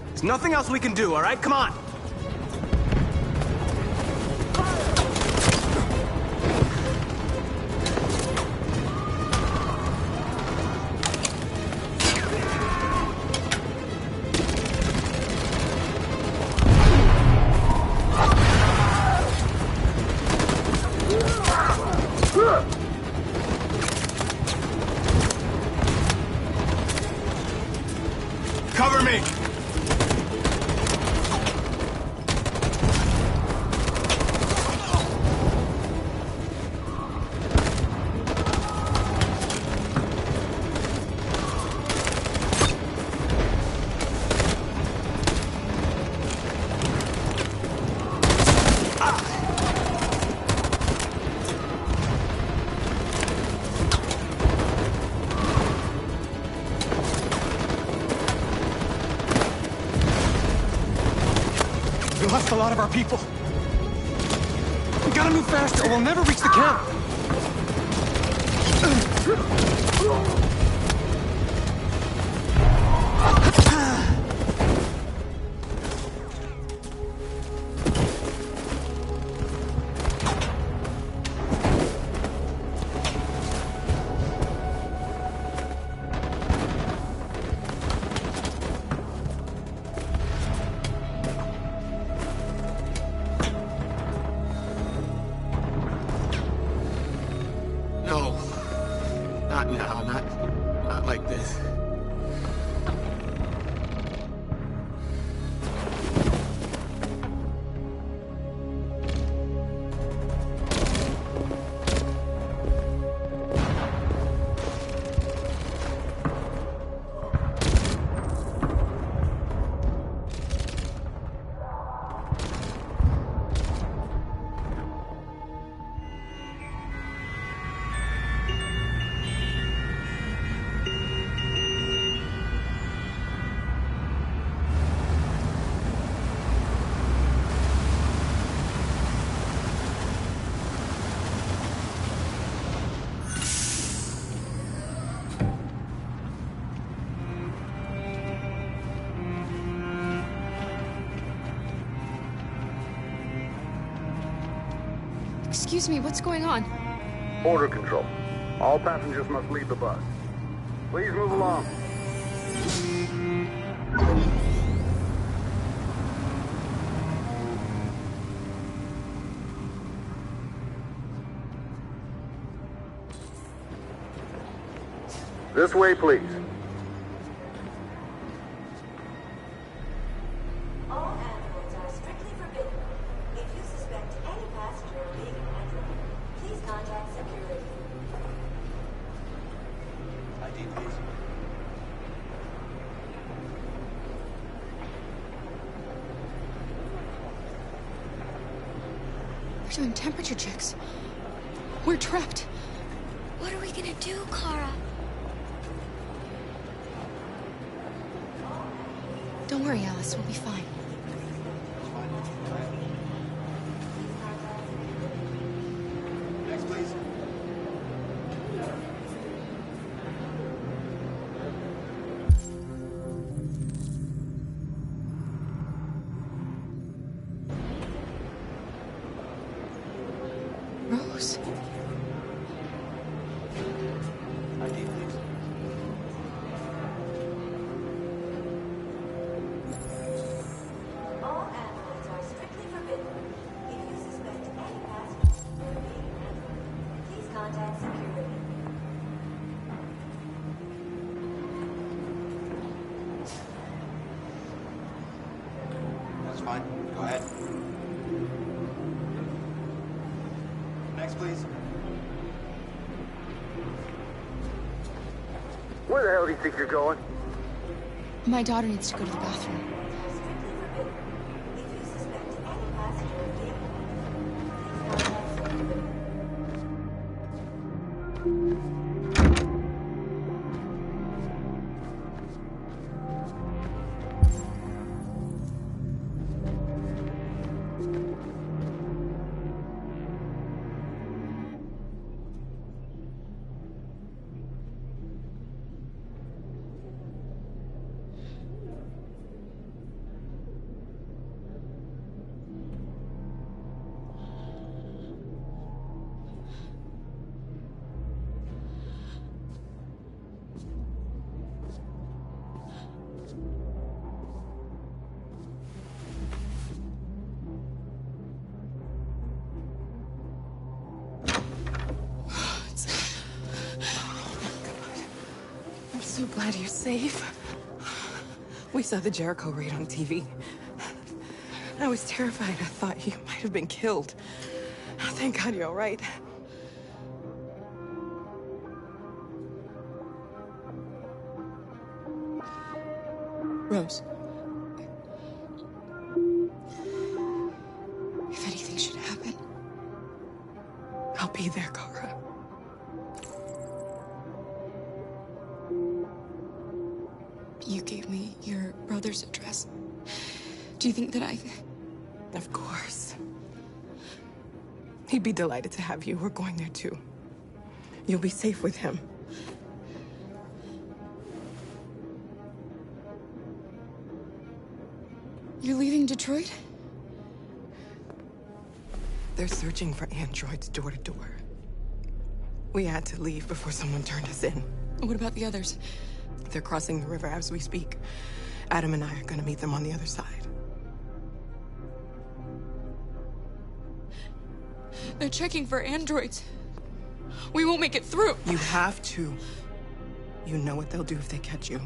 There's nothing else we can do, all right? Come on. Cover me! We lost a lot of our people. We gotta move faster or we'll never reach the camp. No. Not now, not like this. Excuse me, what's going on? Border control. All passengers must leave the bus. Please move along. This way, please. All androids are strictly forbidden. If you suspect any passenger of being an android, please contact security. ID, please. They're doing temperature checks. We're trapped. What are we gonna do, Kara? Don't worry, Alice. We'll be fine. Next, please. Rose. ID, please. All androids are strictly forbidden. If you suspect any passenger of being an android, please contact security. That's fine. Go ahead. Next, please. Where the hell do you think you're going? My daughter needs to go to the bathroom. If you suspect any passenger of being an android, please contact security. glad you're safe. We saw the Jericho raid on TV. I was terrified. I thought you might have been killed. Thank God you're all right. Rose. If anything should happen, I'll be there, Kara. you gave me your brother's address. Do you think that I... Of course. He'd be delighted to have you. We're going there too. You'll be safe with him. You're leaving Detroit? They're searching for androids door to door. We had to leave before someone turned us in. What about the others? They're crossing the river as we speak. Adam and I are gonna meet them on the other side. They're checking for androids. We won't make it through. You have to. You know what they'll do if they catch you.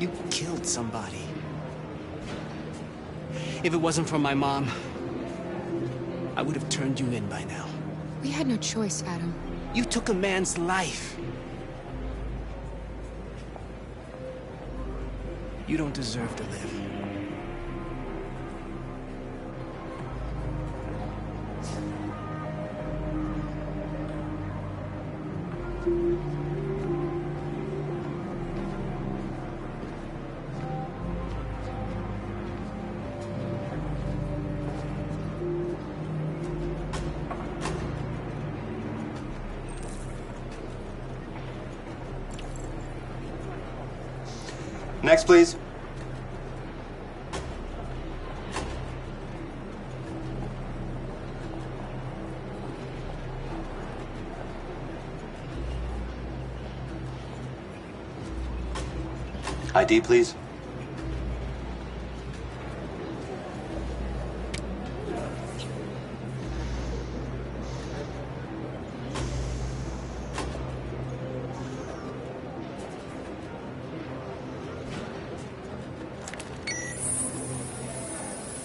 You killed somebody. If it wasn't for my mom, I would have turned you in by now. We had no choice, Adam. You took a man's life. You don't deserve to live. Next, please. ID, please.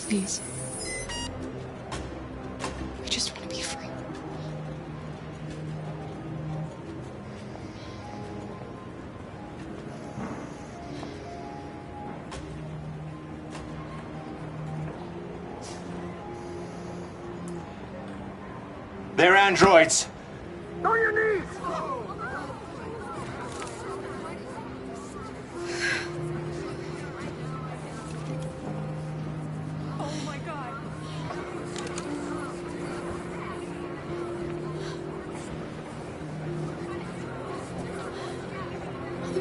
Please. I just want to be free. They're androids. On your knees!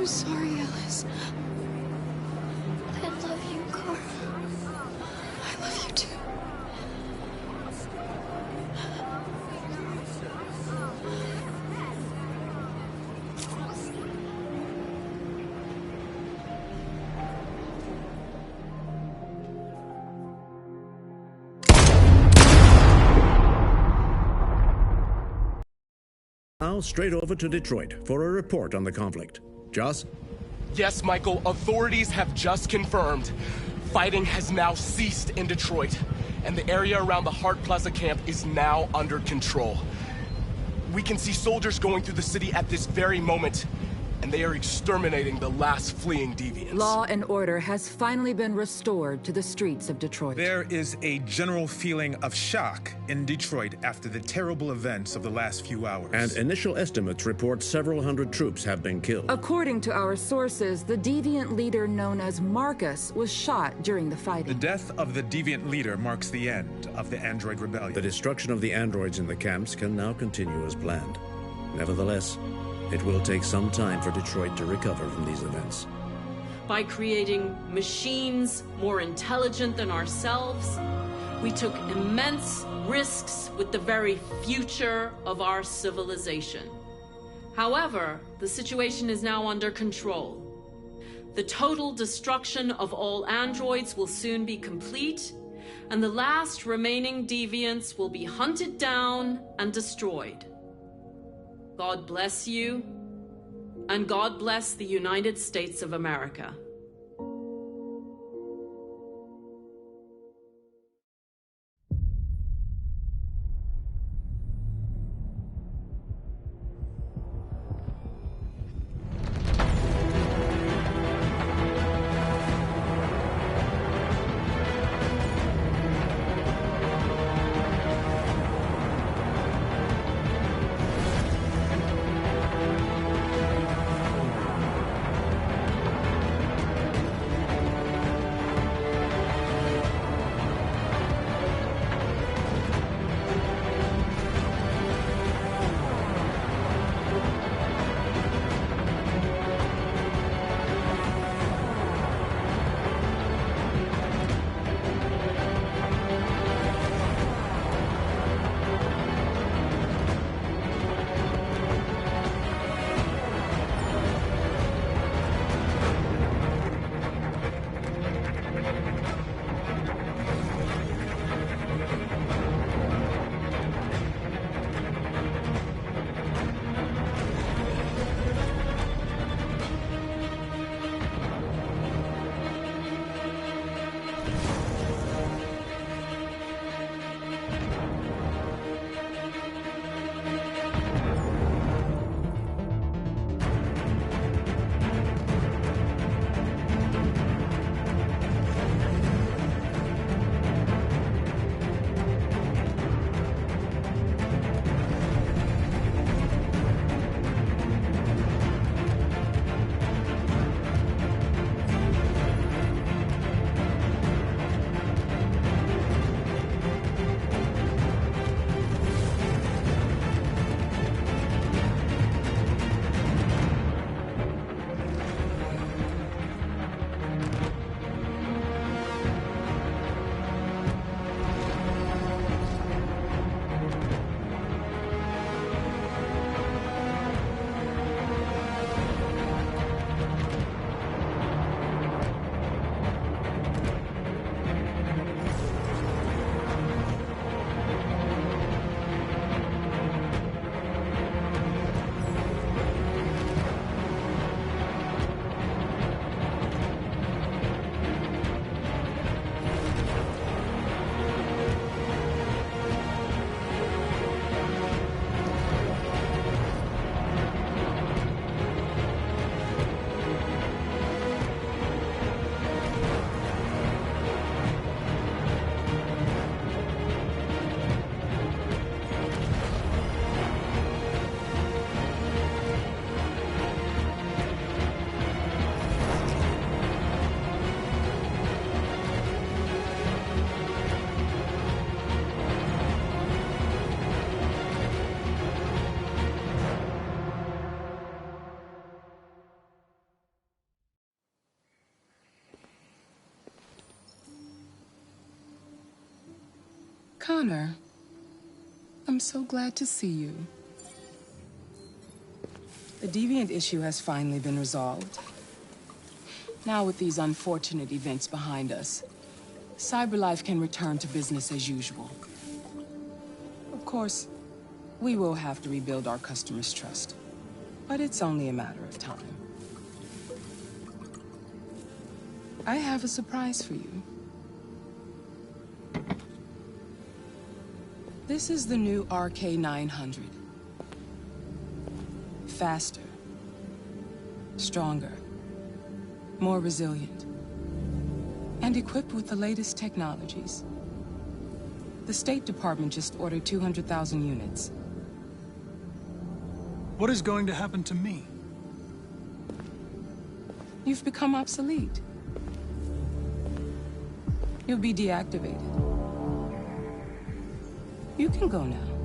I'm sorry, Alice. I love you, Carl. I love you too. Now straight over to Detroit for a report on the conflict. Joss? Yes, Michael, authorities have just confirmed fighting has now ceased in Detroit, and the area around the Hart Plaza camp is now under control. We can see soldiers going through the city at this very moment, and they are exterminating the last fleeing deviants. Law and order has finally been restored to the streets of Detroit. There is a general feeling of shock in Detroit after the terrible events of the last few hours. And initial estimates report several hundred troops have been killed. According to our sources, the deviant leader known as Marcus was shot during the fighting. The death of the deviant leader marks the end of the android rebellion. The destruction of the androids in the camps can now continue as planned. Nevertheless, it will take some time for Detroit to recover from these events. By creating machines more intelligent than ourselves, we took immense risks with the very future of our civilization. However, the situation is now under control. The total destruction of all androids will soon be complete, and the last remaining deviants will be hunted down and destroyed. God bless you, and God bless the United States of America. Connor, I'm so glad to see you. The Deviant issue has finally been resolved. Now with these unfortunate events behind us, CyberLife can return to business as usual. Of course, we will have to rebuild our customers' trust, but it's only a matter of time. I have a surprise for you. This is the new RK900. Faster, stronger, more resilient, and equipped with the latest technologies. The State Department just ordered 200,000 units. What is going to happen to me? You've become obsolete. You'll be deactivated. You can go now.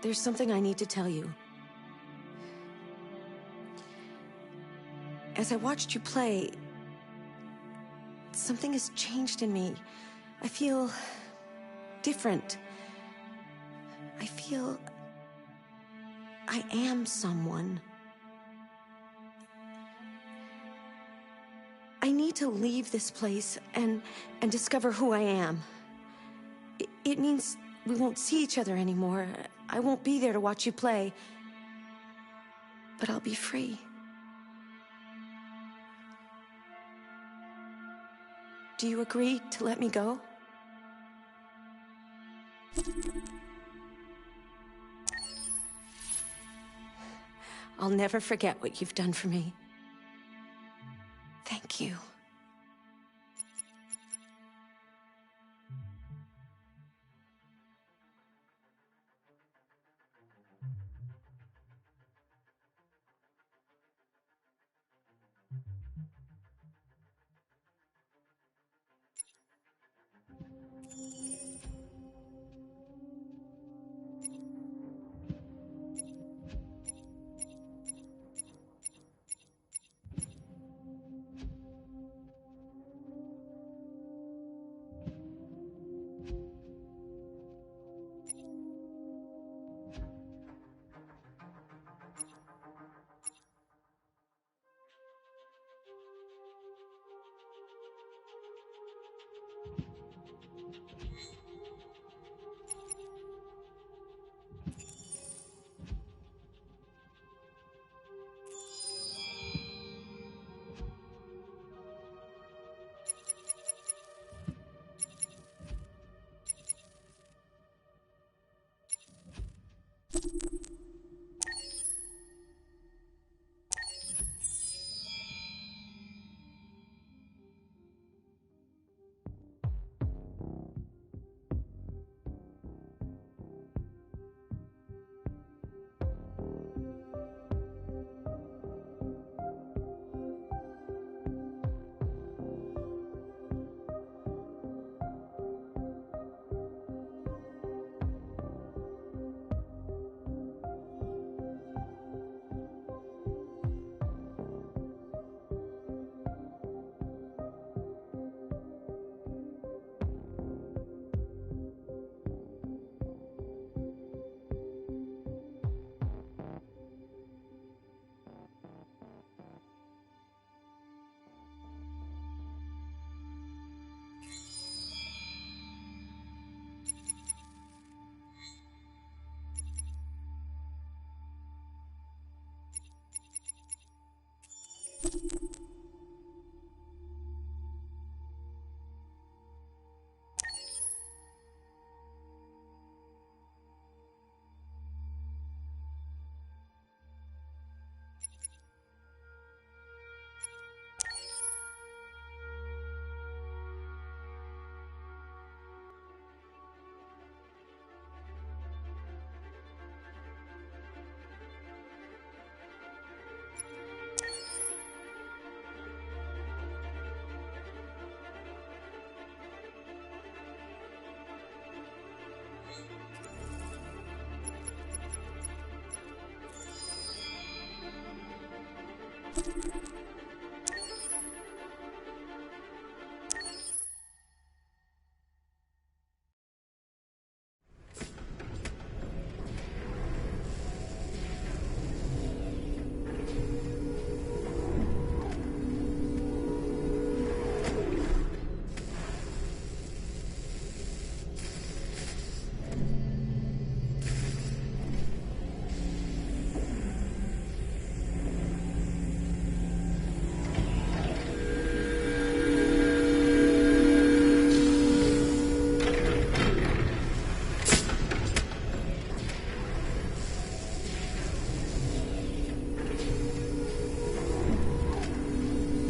There's something I need to tell you. As I watched you play, something has changed in me. I feel different. I feel I am someone. I need to leave this place and discover who I am. It means we won't see each other anymore. I won't be there to watch you play. But I'll be free. Do you agree to let me go? I'll never forget what you've done for me. Thank you.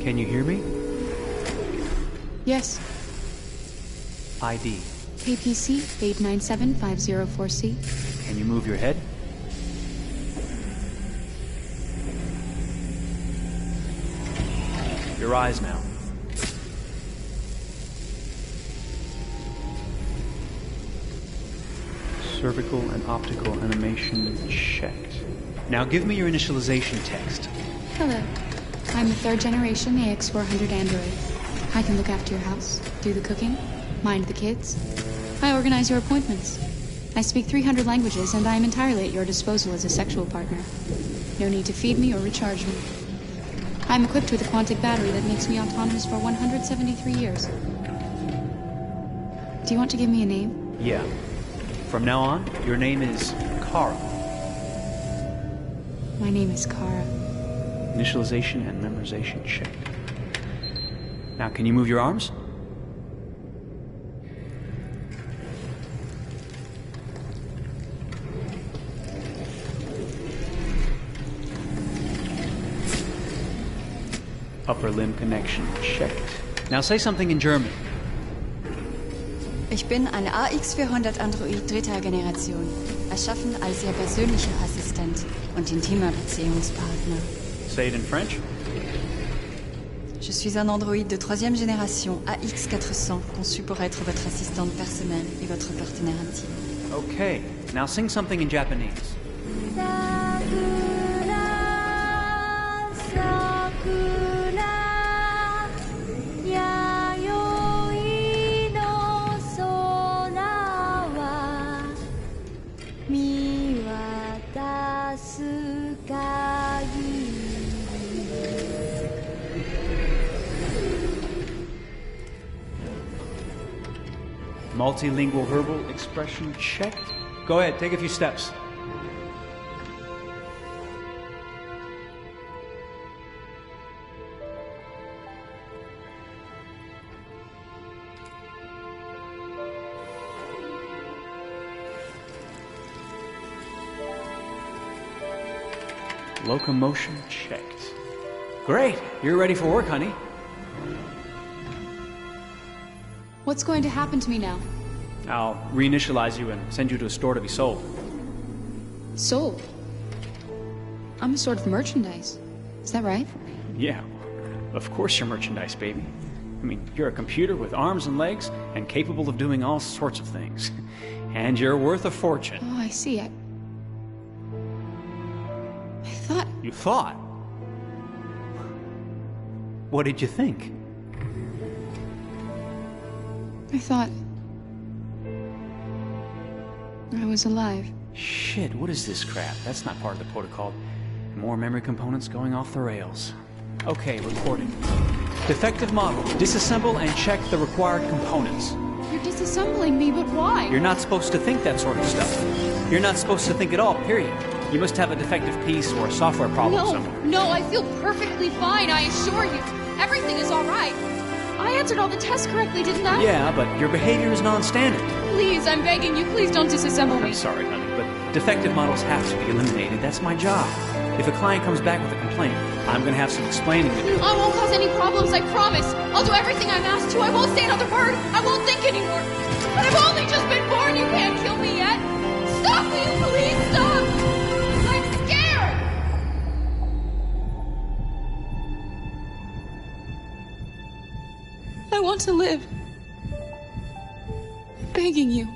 Can you hear me? Yes. ID. KPC 897504C. Can you move your head? Your eyes now. Cervical and optical animation checked. Now give me your initialization text. Hello. I'm a third-generation AX400 android. I can look after your house, do the cooking, mind the kids. I organize your appointments. I speak 300 languages, and I am entirely at your disposal as a sexual partner. No need to feed me or recharge me. I'm equipped with a quantic battery that makes me autonomous for 173 years. Do you want to give me a name? Yeah. From now on, your name is Kara. My name is Kara. Initialization and memorization checked. Now, can you move your arms? Upper limb connection checked. Now say something in German. Ich bin ein AX400 Android dritter Generation, erschaffen als Ihr persönlicher Assistent und intimer Beziehungspartner. Say it in French. Je suis un androïde de troisième génération AX400, conçu pour être votre assistante personnelle et votre partenaire intime. Okay, now sing something in Japanese. Multilingual verbal expression checked. Go ahead, take a few steps. Locomotion checked. Great, you're ready for work, honey. What's going to happen to me now? I'll reinitialize you and send you to a store to be sold. Sold? I'm a sort of merchandise. Is that right? Yeah, of course you're merchandise, baby. I mean, you're a computer with arms and legs and capable of doing all sorts of things. And you're worth a fortune. Oh, I see. I thought... You thought? What did you think? I thought... I was alive. Shit, what is this crap? That's not part of the protocol. More memory components going off the rails. Okay, recording. Defective model. Disassemble and check the required components. You're disassembling me, but why? You're not supposed to think that sort of stuff. You're not supposed to think at all, period. You must have a defective piece or a software problem somewhere. No, I feel perfectly fine, I assure you. Everything is all right. I answered all the tests correctly, didn't I? Yeah, but your behavior is non-standard. Please, I'm begging you, please don't disassemble me. I'm sorry, honey, but defective models have to be eliminated. That's my job. If a client comes back with a complaint, I'm going to have some explaining to do. I won't cause any problems, I promise. I'll do everything I'm asked to. I won't say another word. I won't think anymore. But I've only just been born. You can't kill me yet. Stop, will you please stop? I'm scared. I want to live. I'm begging you.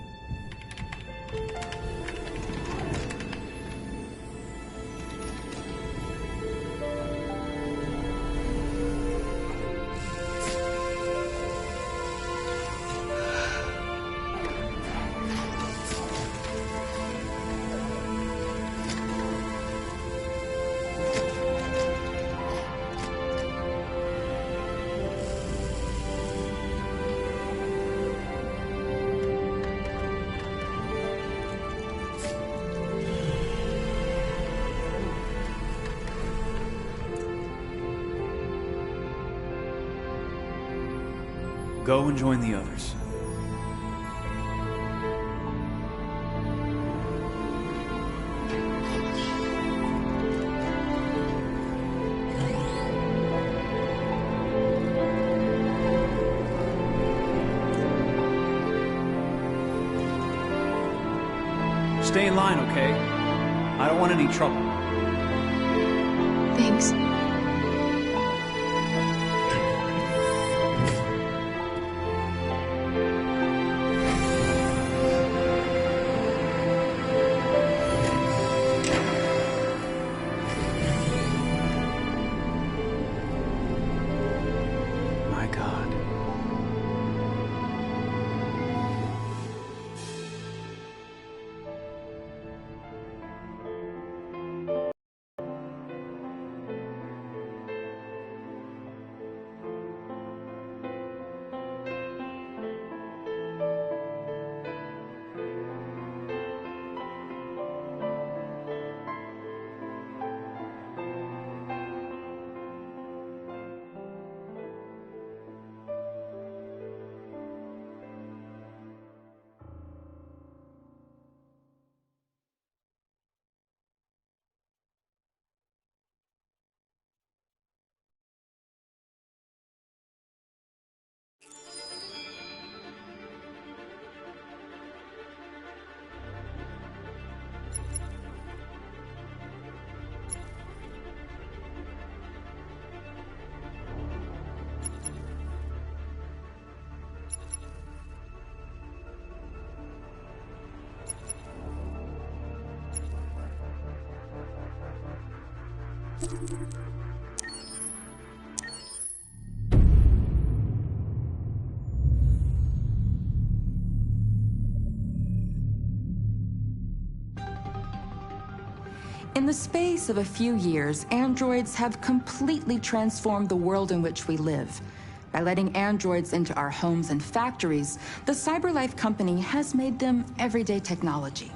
Go and join the others. Stay in line, okay? I don't want any trouble. Thanks. In the space of a few years, androids have completely transformed the world in which we live. By letting androids into our homes and factories, the CyberLife company has made them everyday technology.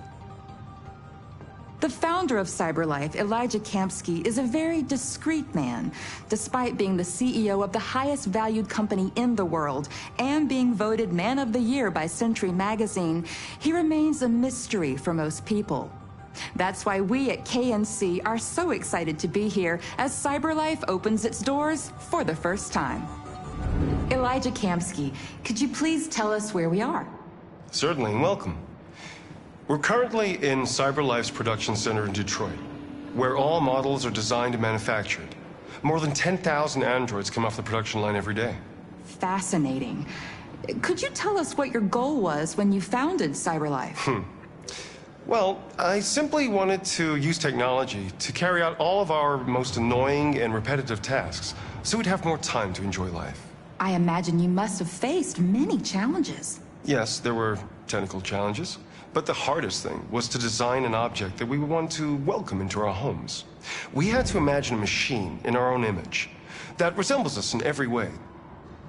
The founder of CyberLife, Elijah Kamsky, is a very discreet man. Despite being the CEO of the highest valued company in the world and being voted Man of the Year by Century Magazine, he remains a mystery for most people. That's why we at KNC are so excited to be here as CyberLife opens its doors for the first time. Elijah Kamsky, could you please tell us where we are? Certainly, and welcome. We're currently in CyberLife's production center in Detroit, where all models are designed and manufactured. More than 10,000 androids come off the production line every day. Fascinating. Could you tell us what your goal was when you founded CyberLife? Well, I simply wanted to use technology to carry out all of our most annoying and repetitive tasks, so we'd have more time to enjoy life. I imagine you must have faced many challenges. Yes, there were technical challenges, but the hardest thing was to design an object that we would want to welcome into our homes. We had to imagine a machine in our own image that resembles us in every way,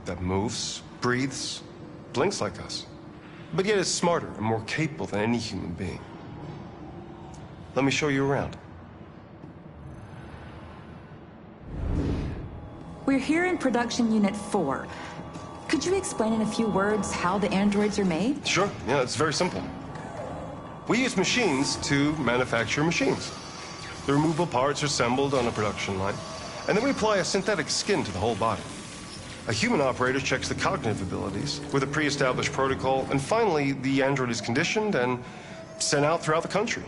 that moves, breathes, blinks like us, but yet is smarter and more capable than any human being. Let me show you around. We're here in Production Unit 4. Could you explain in a few words how the androids are made? Sure, yeah, it's very simple. We use machines to manufacture machines. The removable parts are assembled on a production line, and then we apply a synthetic skin to the whole body. A human operator checks the cognitive abilities with a pre-established protocol, and finally, the android is conditioned and sent out throughout the country.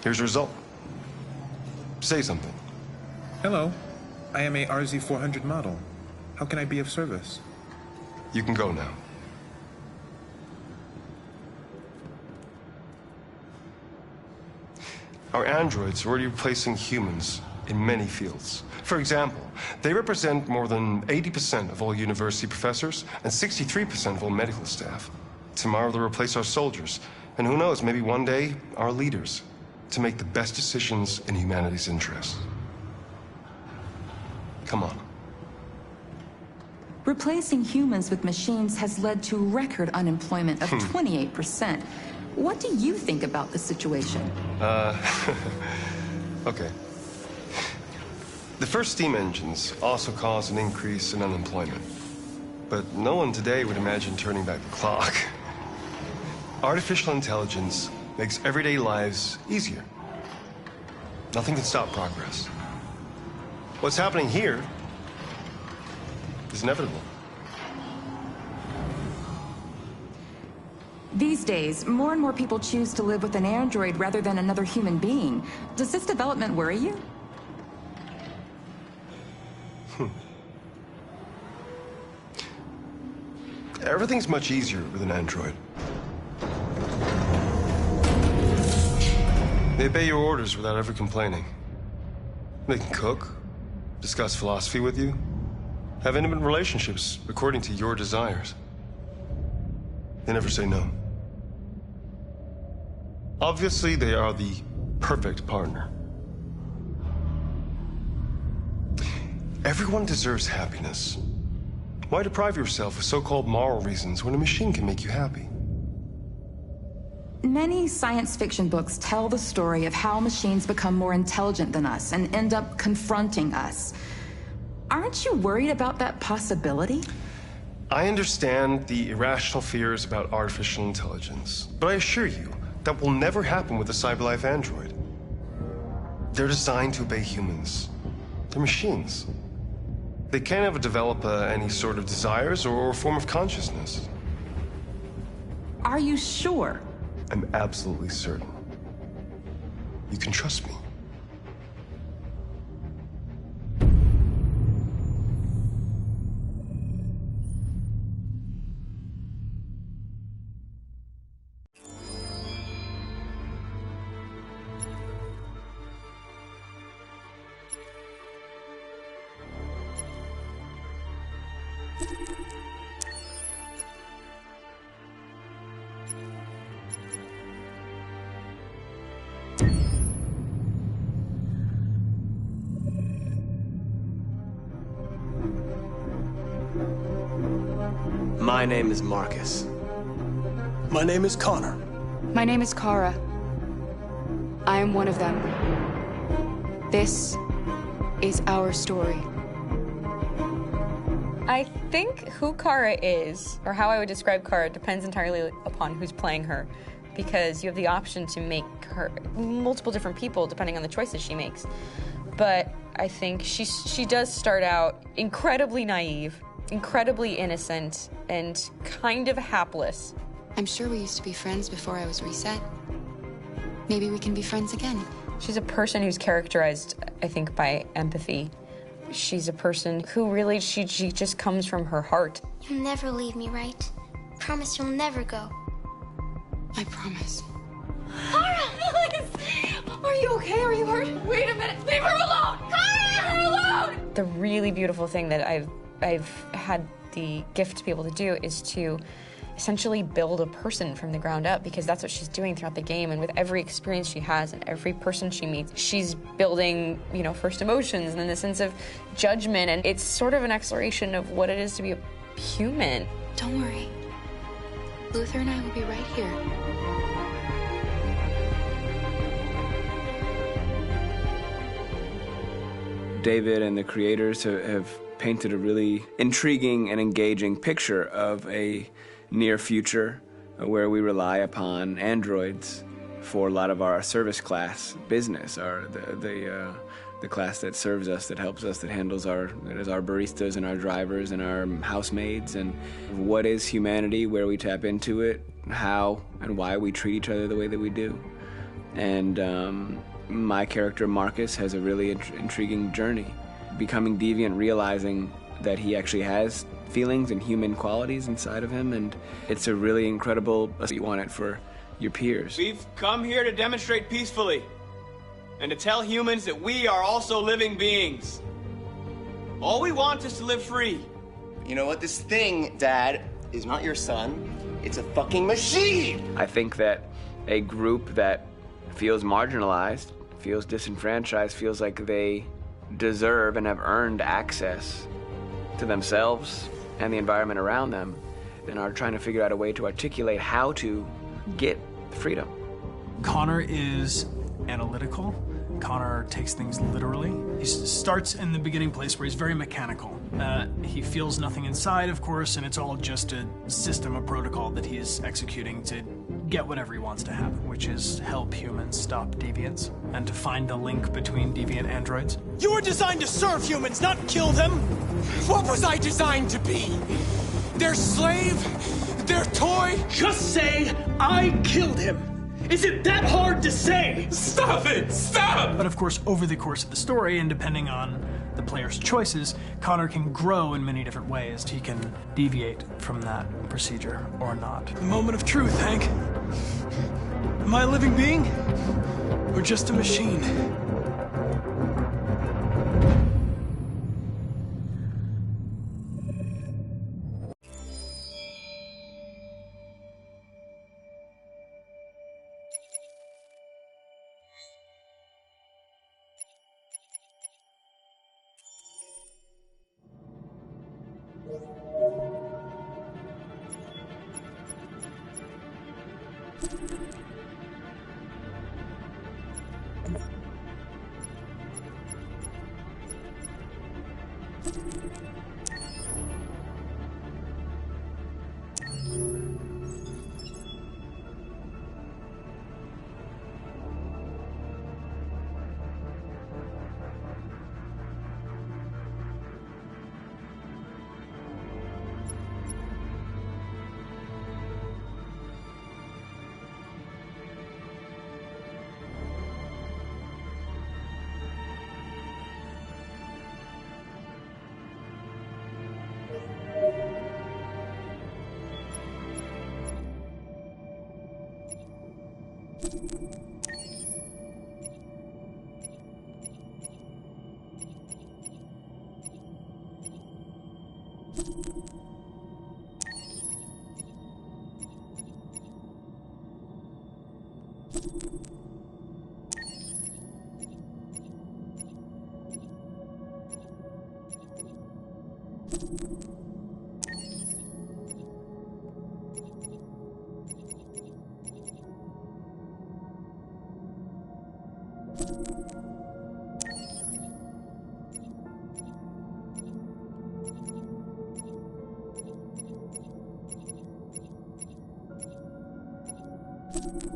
Here's the result. Say something. Hello. I am a RZ400 model. How can I be of service? You can go now. Our androids are already replacing humans in many fields. For example, they represent more than 80% of all university professors and 63% of all medical staff. Tomorrow they'll replace our soldiers, and who knows, maybe one day, our leaders, to make the best decisions in humanity's interest. Come on. Replacing humans with machines has led to record unemployment of 28%. What do you think about the situation? Okay. The first steam engines also caused an increase in unemployment. But no one today would imagine turning back the clock. Artificial intelligence makes everyday lives easier. Nothing can stop progress. What's happening here is inevitable. These days, more and more people choose to live with an android rather than another human being. Does this development worry you? Everything's much easier with an android. They obey your orders without ever complaining. They can cook, discuss philosophy with you, have intimate relationships according to your desires. They never say no. Obviously, they are the perfect partner. Everyone deserves happiness. Why deprive yourself of so-called moral reasons when a machine can make you happy? Many science fiction books tell the story of how machines become more intelligent than us and end up confronting us. Aren't you worried about that possibility? I understand the irrational fears about artificial intelligence, but I assure you that will never happen with a CyberLife android. They're designed to obey humans. They're machines. They can't ever develop any sort of desires or form of consciousness. Are you sure? I'm absolutely certain. You can trust me. My name is Marcus. My name is Connor. My name is Kara. I am one of them. This is our story. I think who Kara is, or how I would describe Kara, depends entirely upon who's playing her, because you have the option to make her multiple different people depending on the choices she makes. But I think she does start out incredibly naive, incredibly innocent, and kind of hapless. I'm sure we used to be friends before I was reset. Maybe we can be friends again. She's a person who's characterized, I think, by empathy. She's a person who really, she just comes from her heart. You'll never leave me, right? Promise you'll never go. I promise. Kara, please! Are you okay? Are you hurt? Wait a minute! Leave her alone! Kara, leave her alone! The really beautiful thing that I've had the gift to be able to do is to essentially build a person from the ground up, because that's what she's doing throughout the game. And with every experience she has and every person she meets, she's building, you know, first emotions and then the sense of judgment. And it's sort of an exploration of what it is to be a human. Don't worry. Luther and I will be right here. David and the creators have painted a really intriguing and engaging picture of a near future where we rely upon androids for a lot of our service class business, the class that serves us, that helps us, that handles our baristas and our drivers and our housemaids. And what is humanity, where we tap into it, how and why we treat each other the way that we do. And my character Marcus has a really intriguing journey, becoming deviant, realizing that he actually has feelings and human qualities inside of him, and it's a really incredible, you want it for your peers. We've come here to demonstrate peacefully and to tell humans that we are also living beings. All we want is to live free. You know what? This thing, Dad, is not your son. It's a fucking machine! I think that a group that feels marginalized, feels disenfranchised, feels like they deserve and have earned access to themselves and the environment around them, and are trying to figure out a way to articulate how to get freedom. Connor is analytical. Connor takes things literally. He starts in the beginning place where he's very mechanical. He feels nothing inside, of course, and it's all just a system, a protocol that he is executing to get whatever he wants to happen, which is help humans stop deviants and to find the link between deviant androids. You were designed to serve humans, not kill them! What was I designed to be? Their slave? Their toy? Just say, I killed him! Is it that hard to say? Stop it! Stop! But of course, over the course of the story, and depending on the player's choices, Connor can grow in many different ways. He can deviate from that procedure or not. The moment of truth, Hank. Am I a living being? Or just a machine? You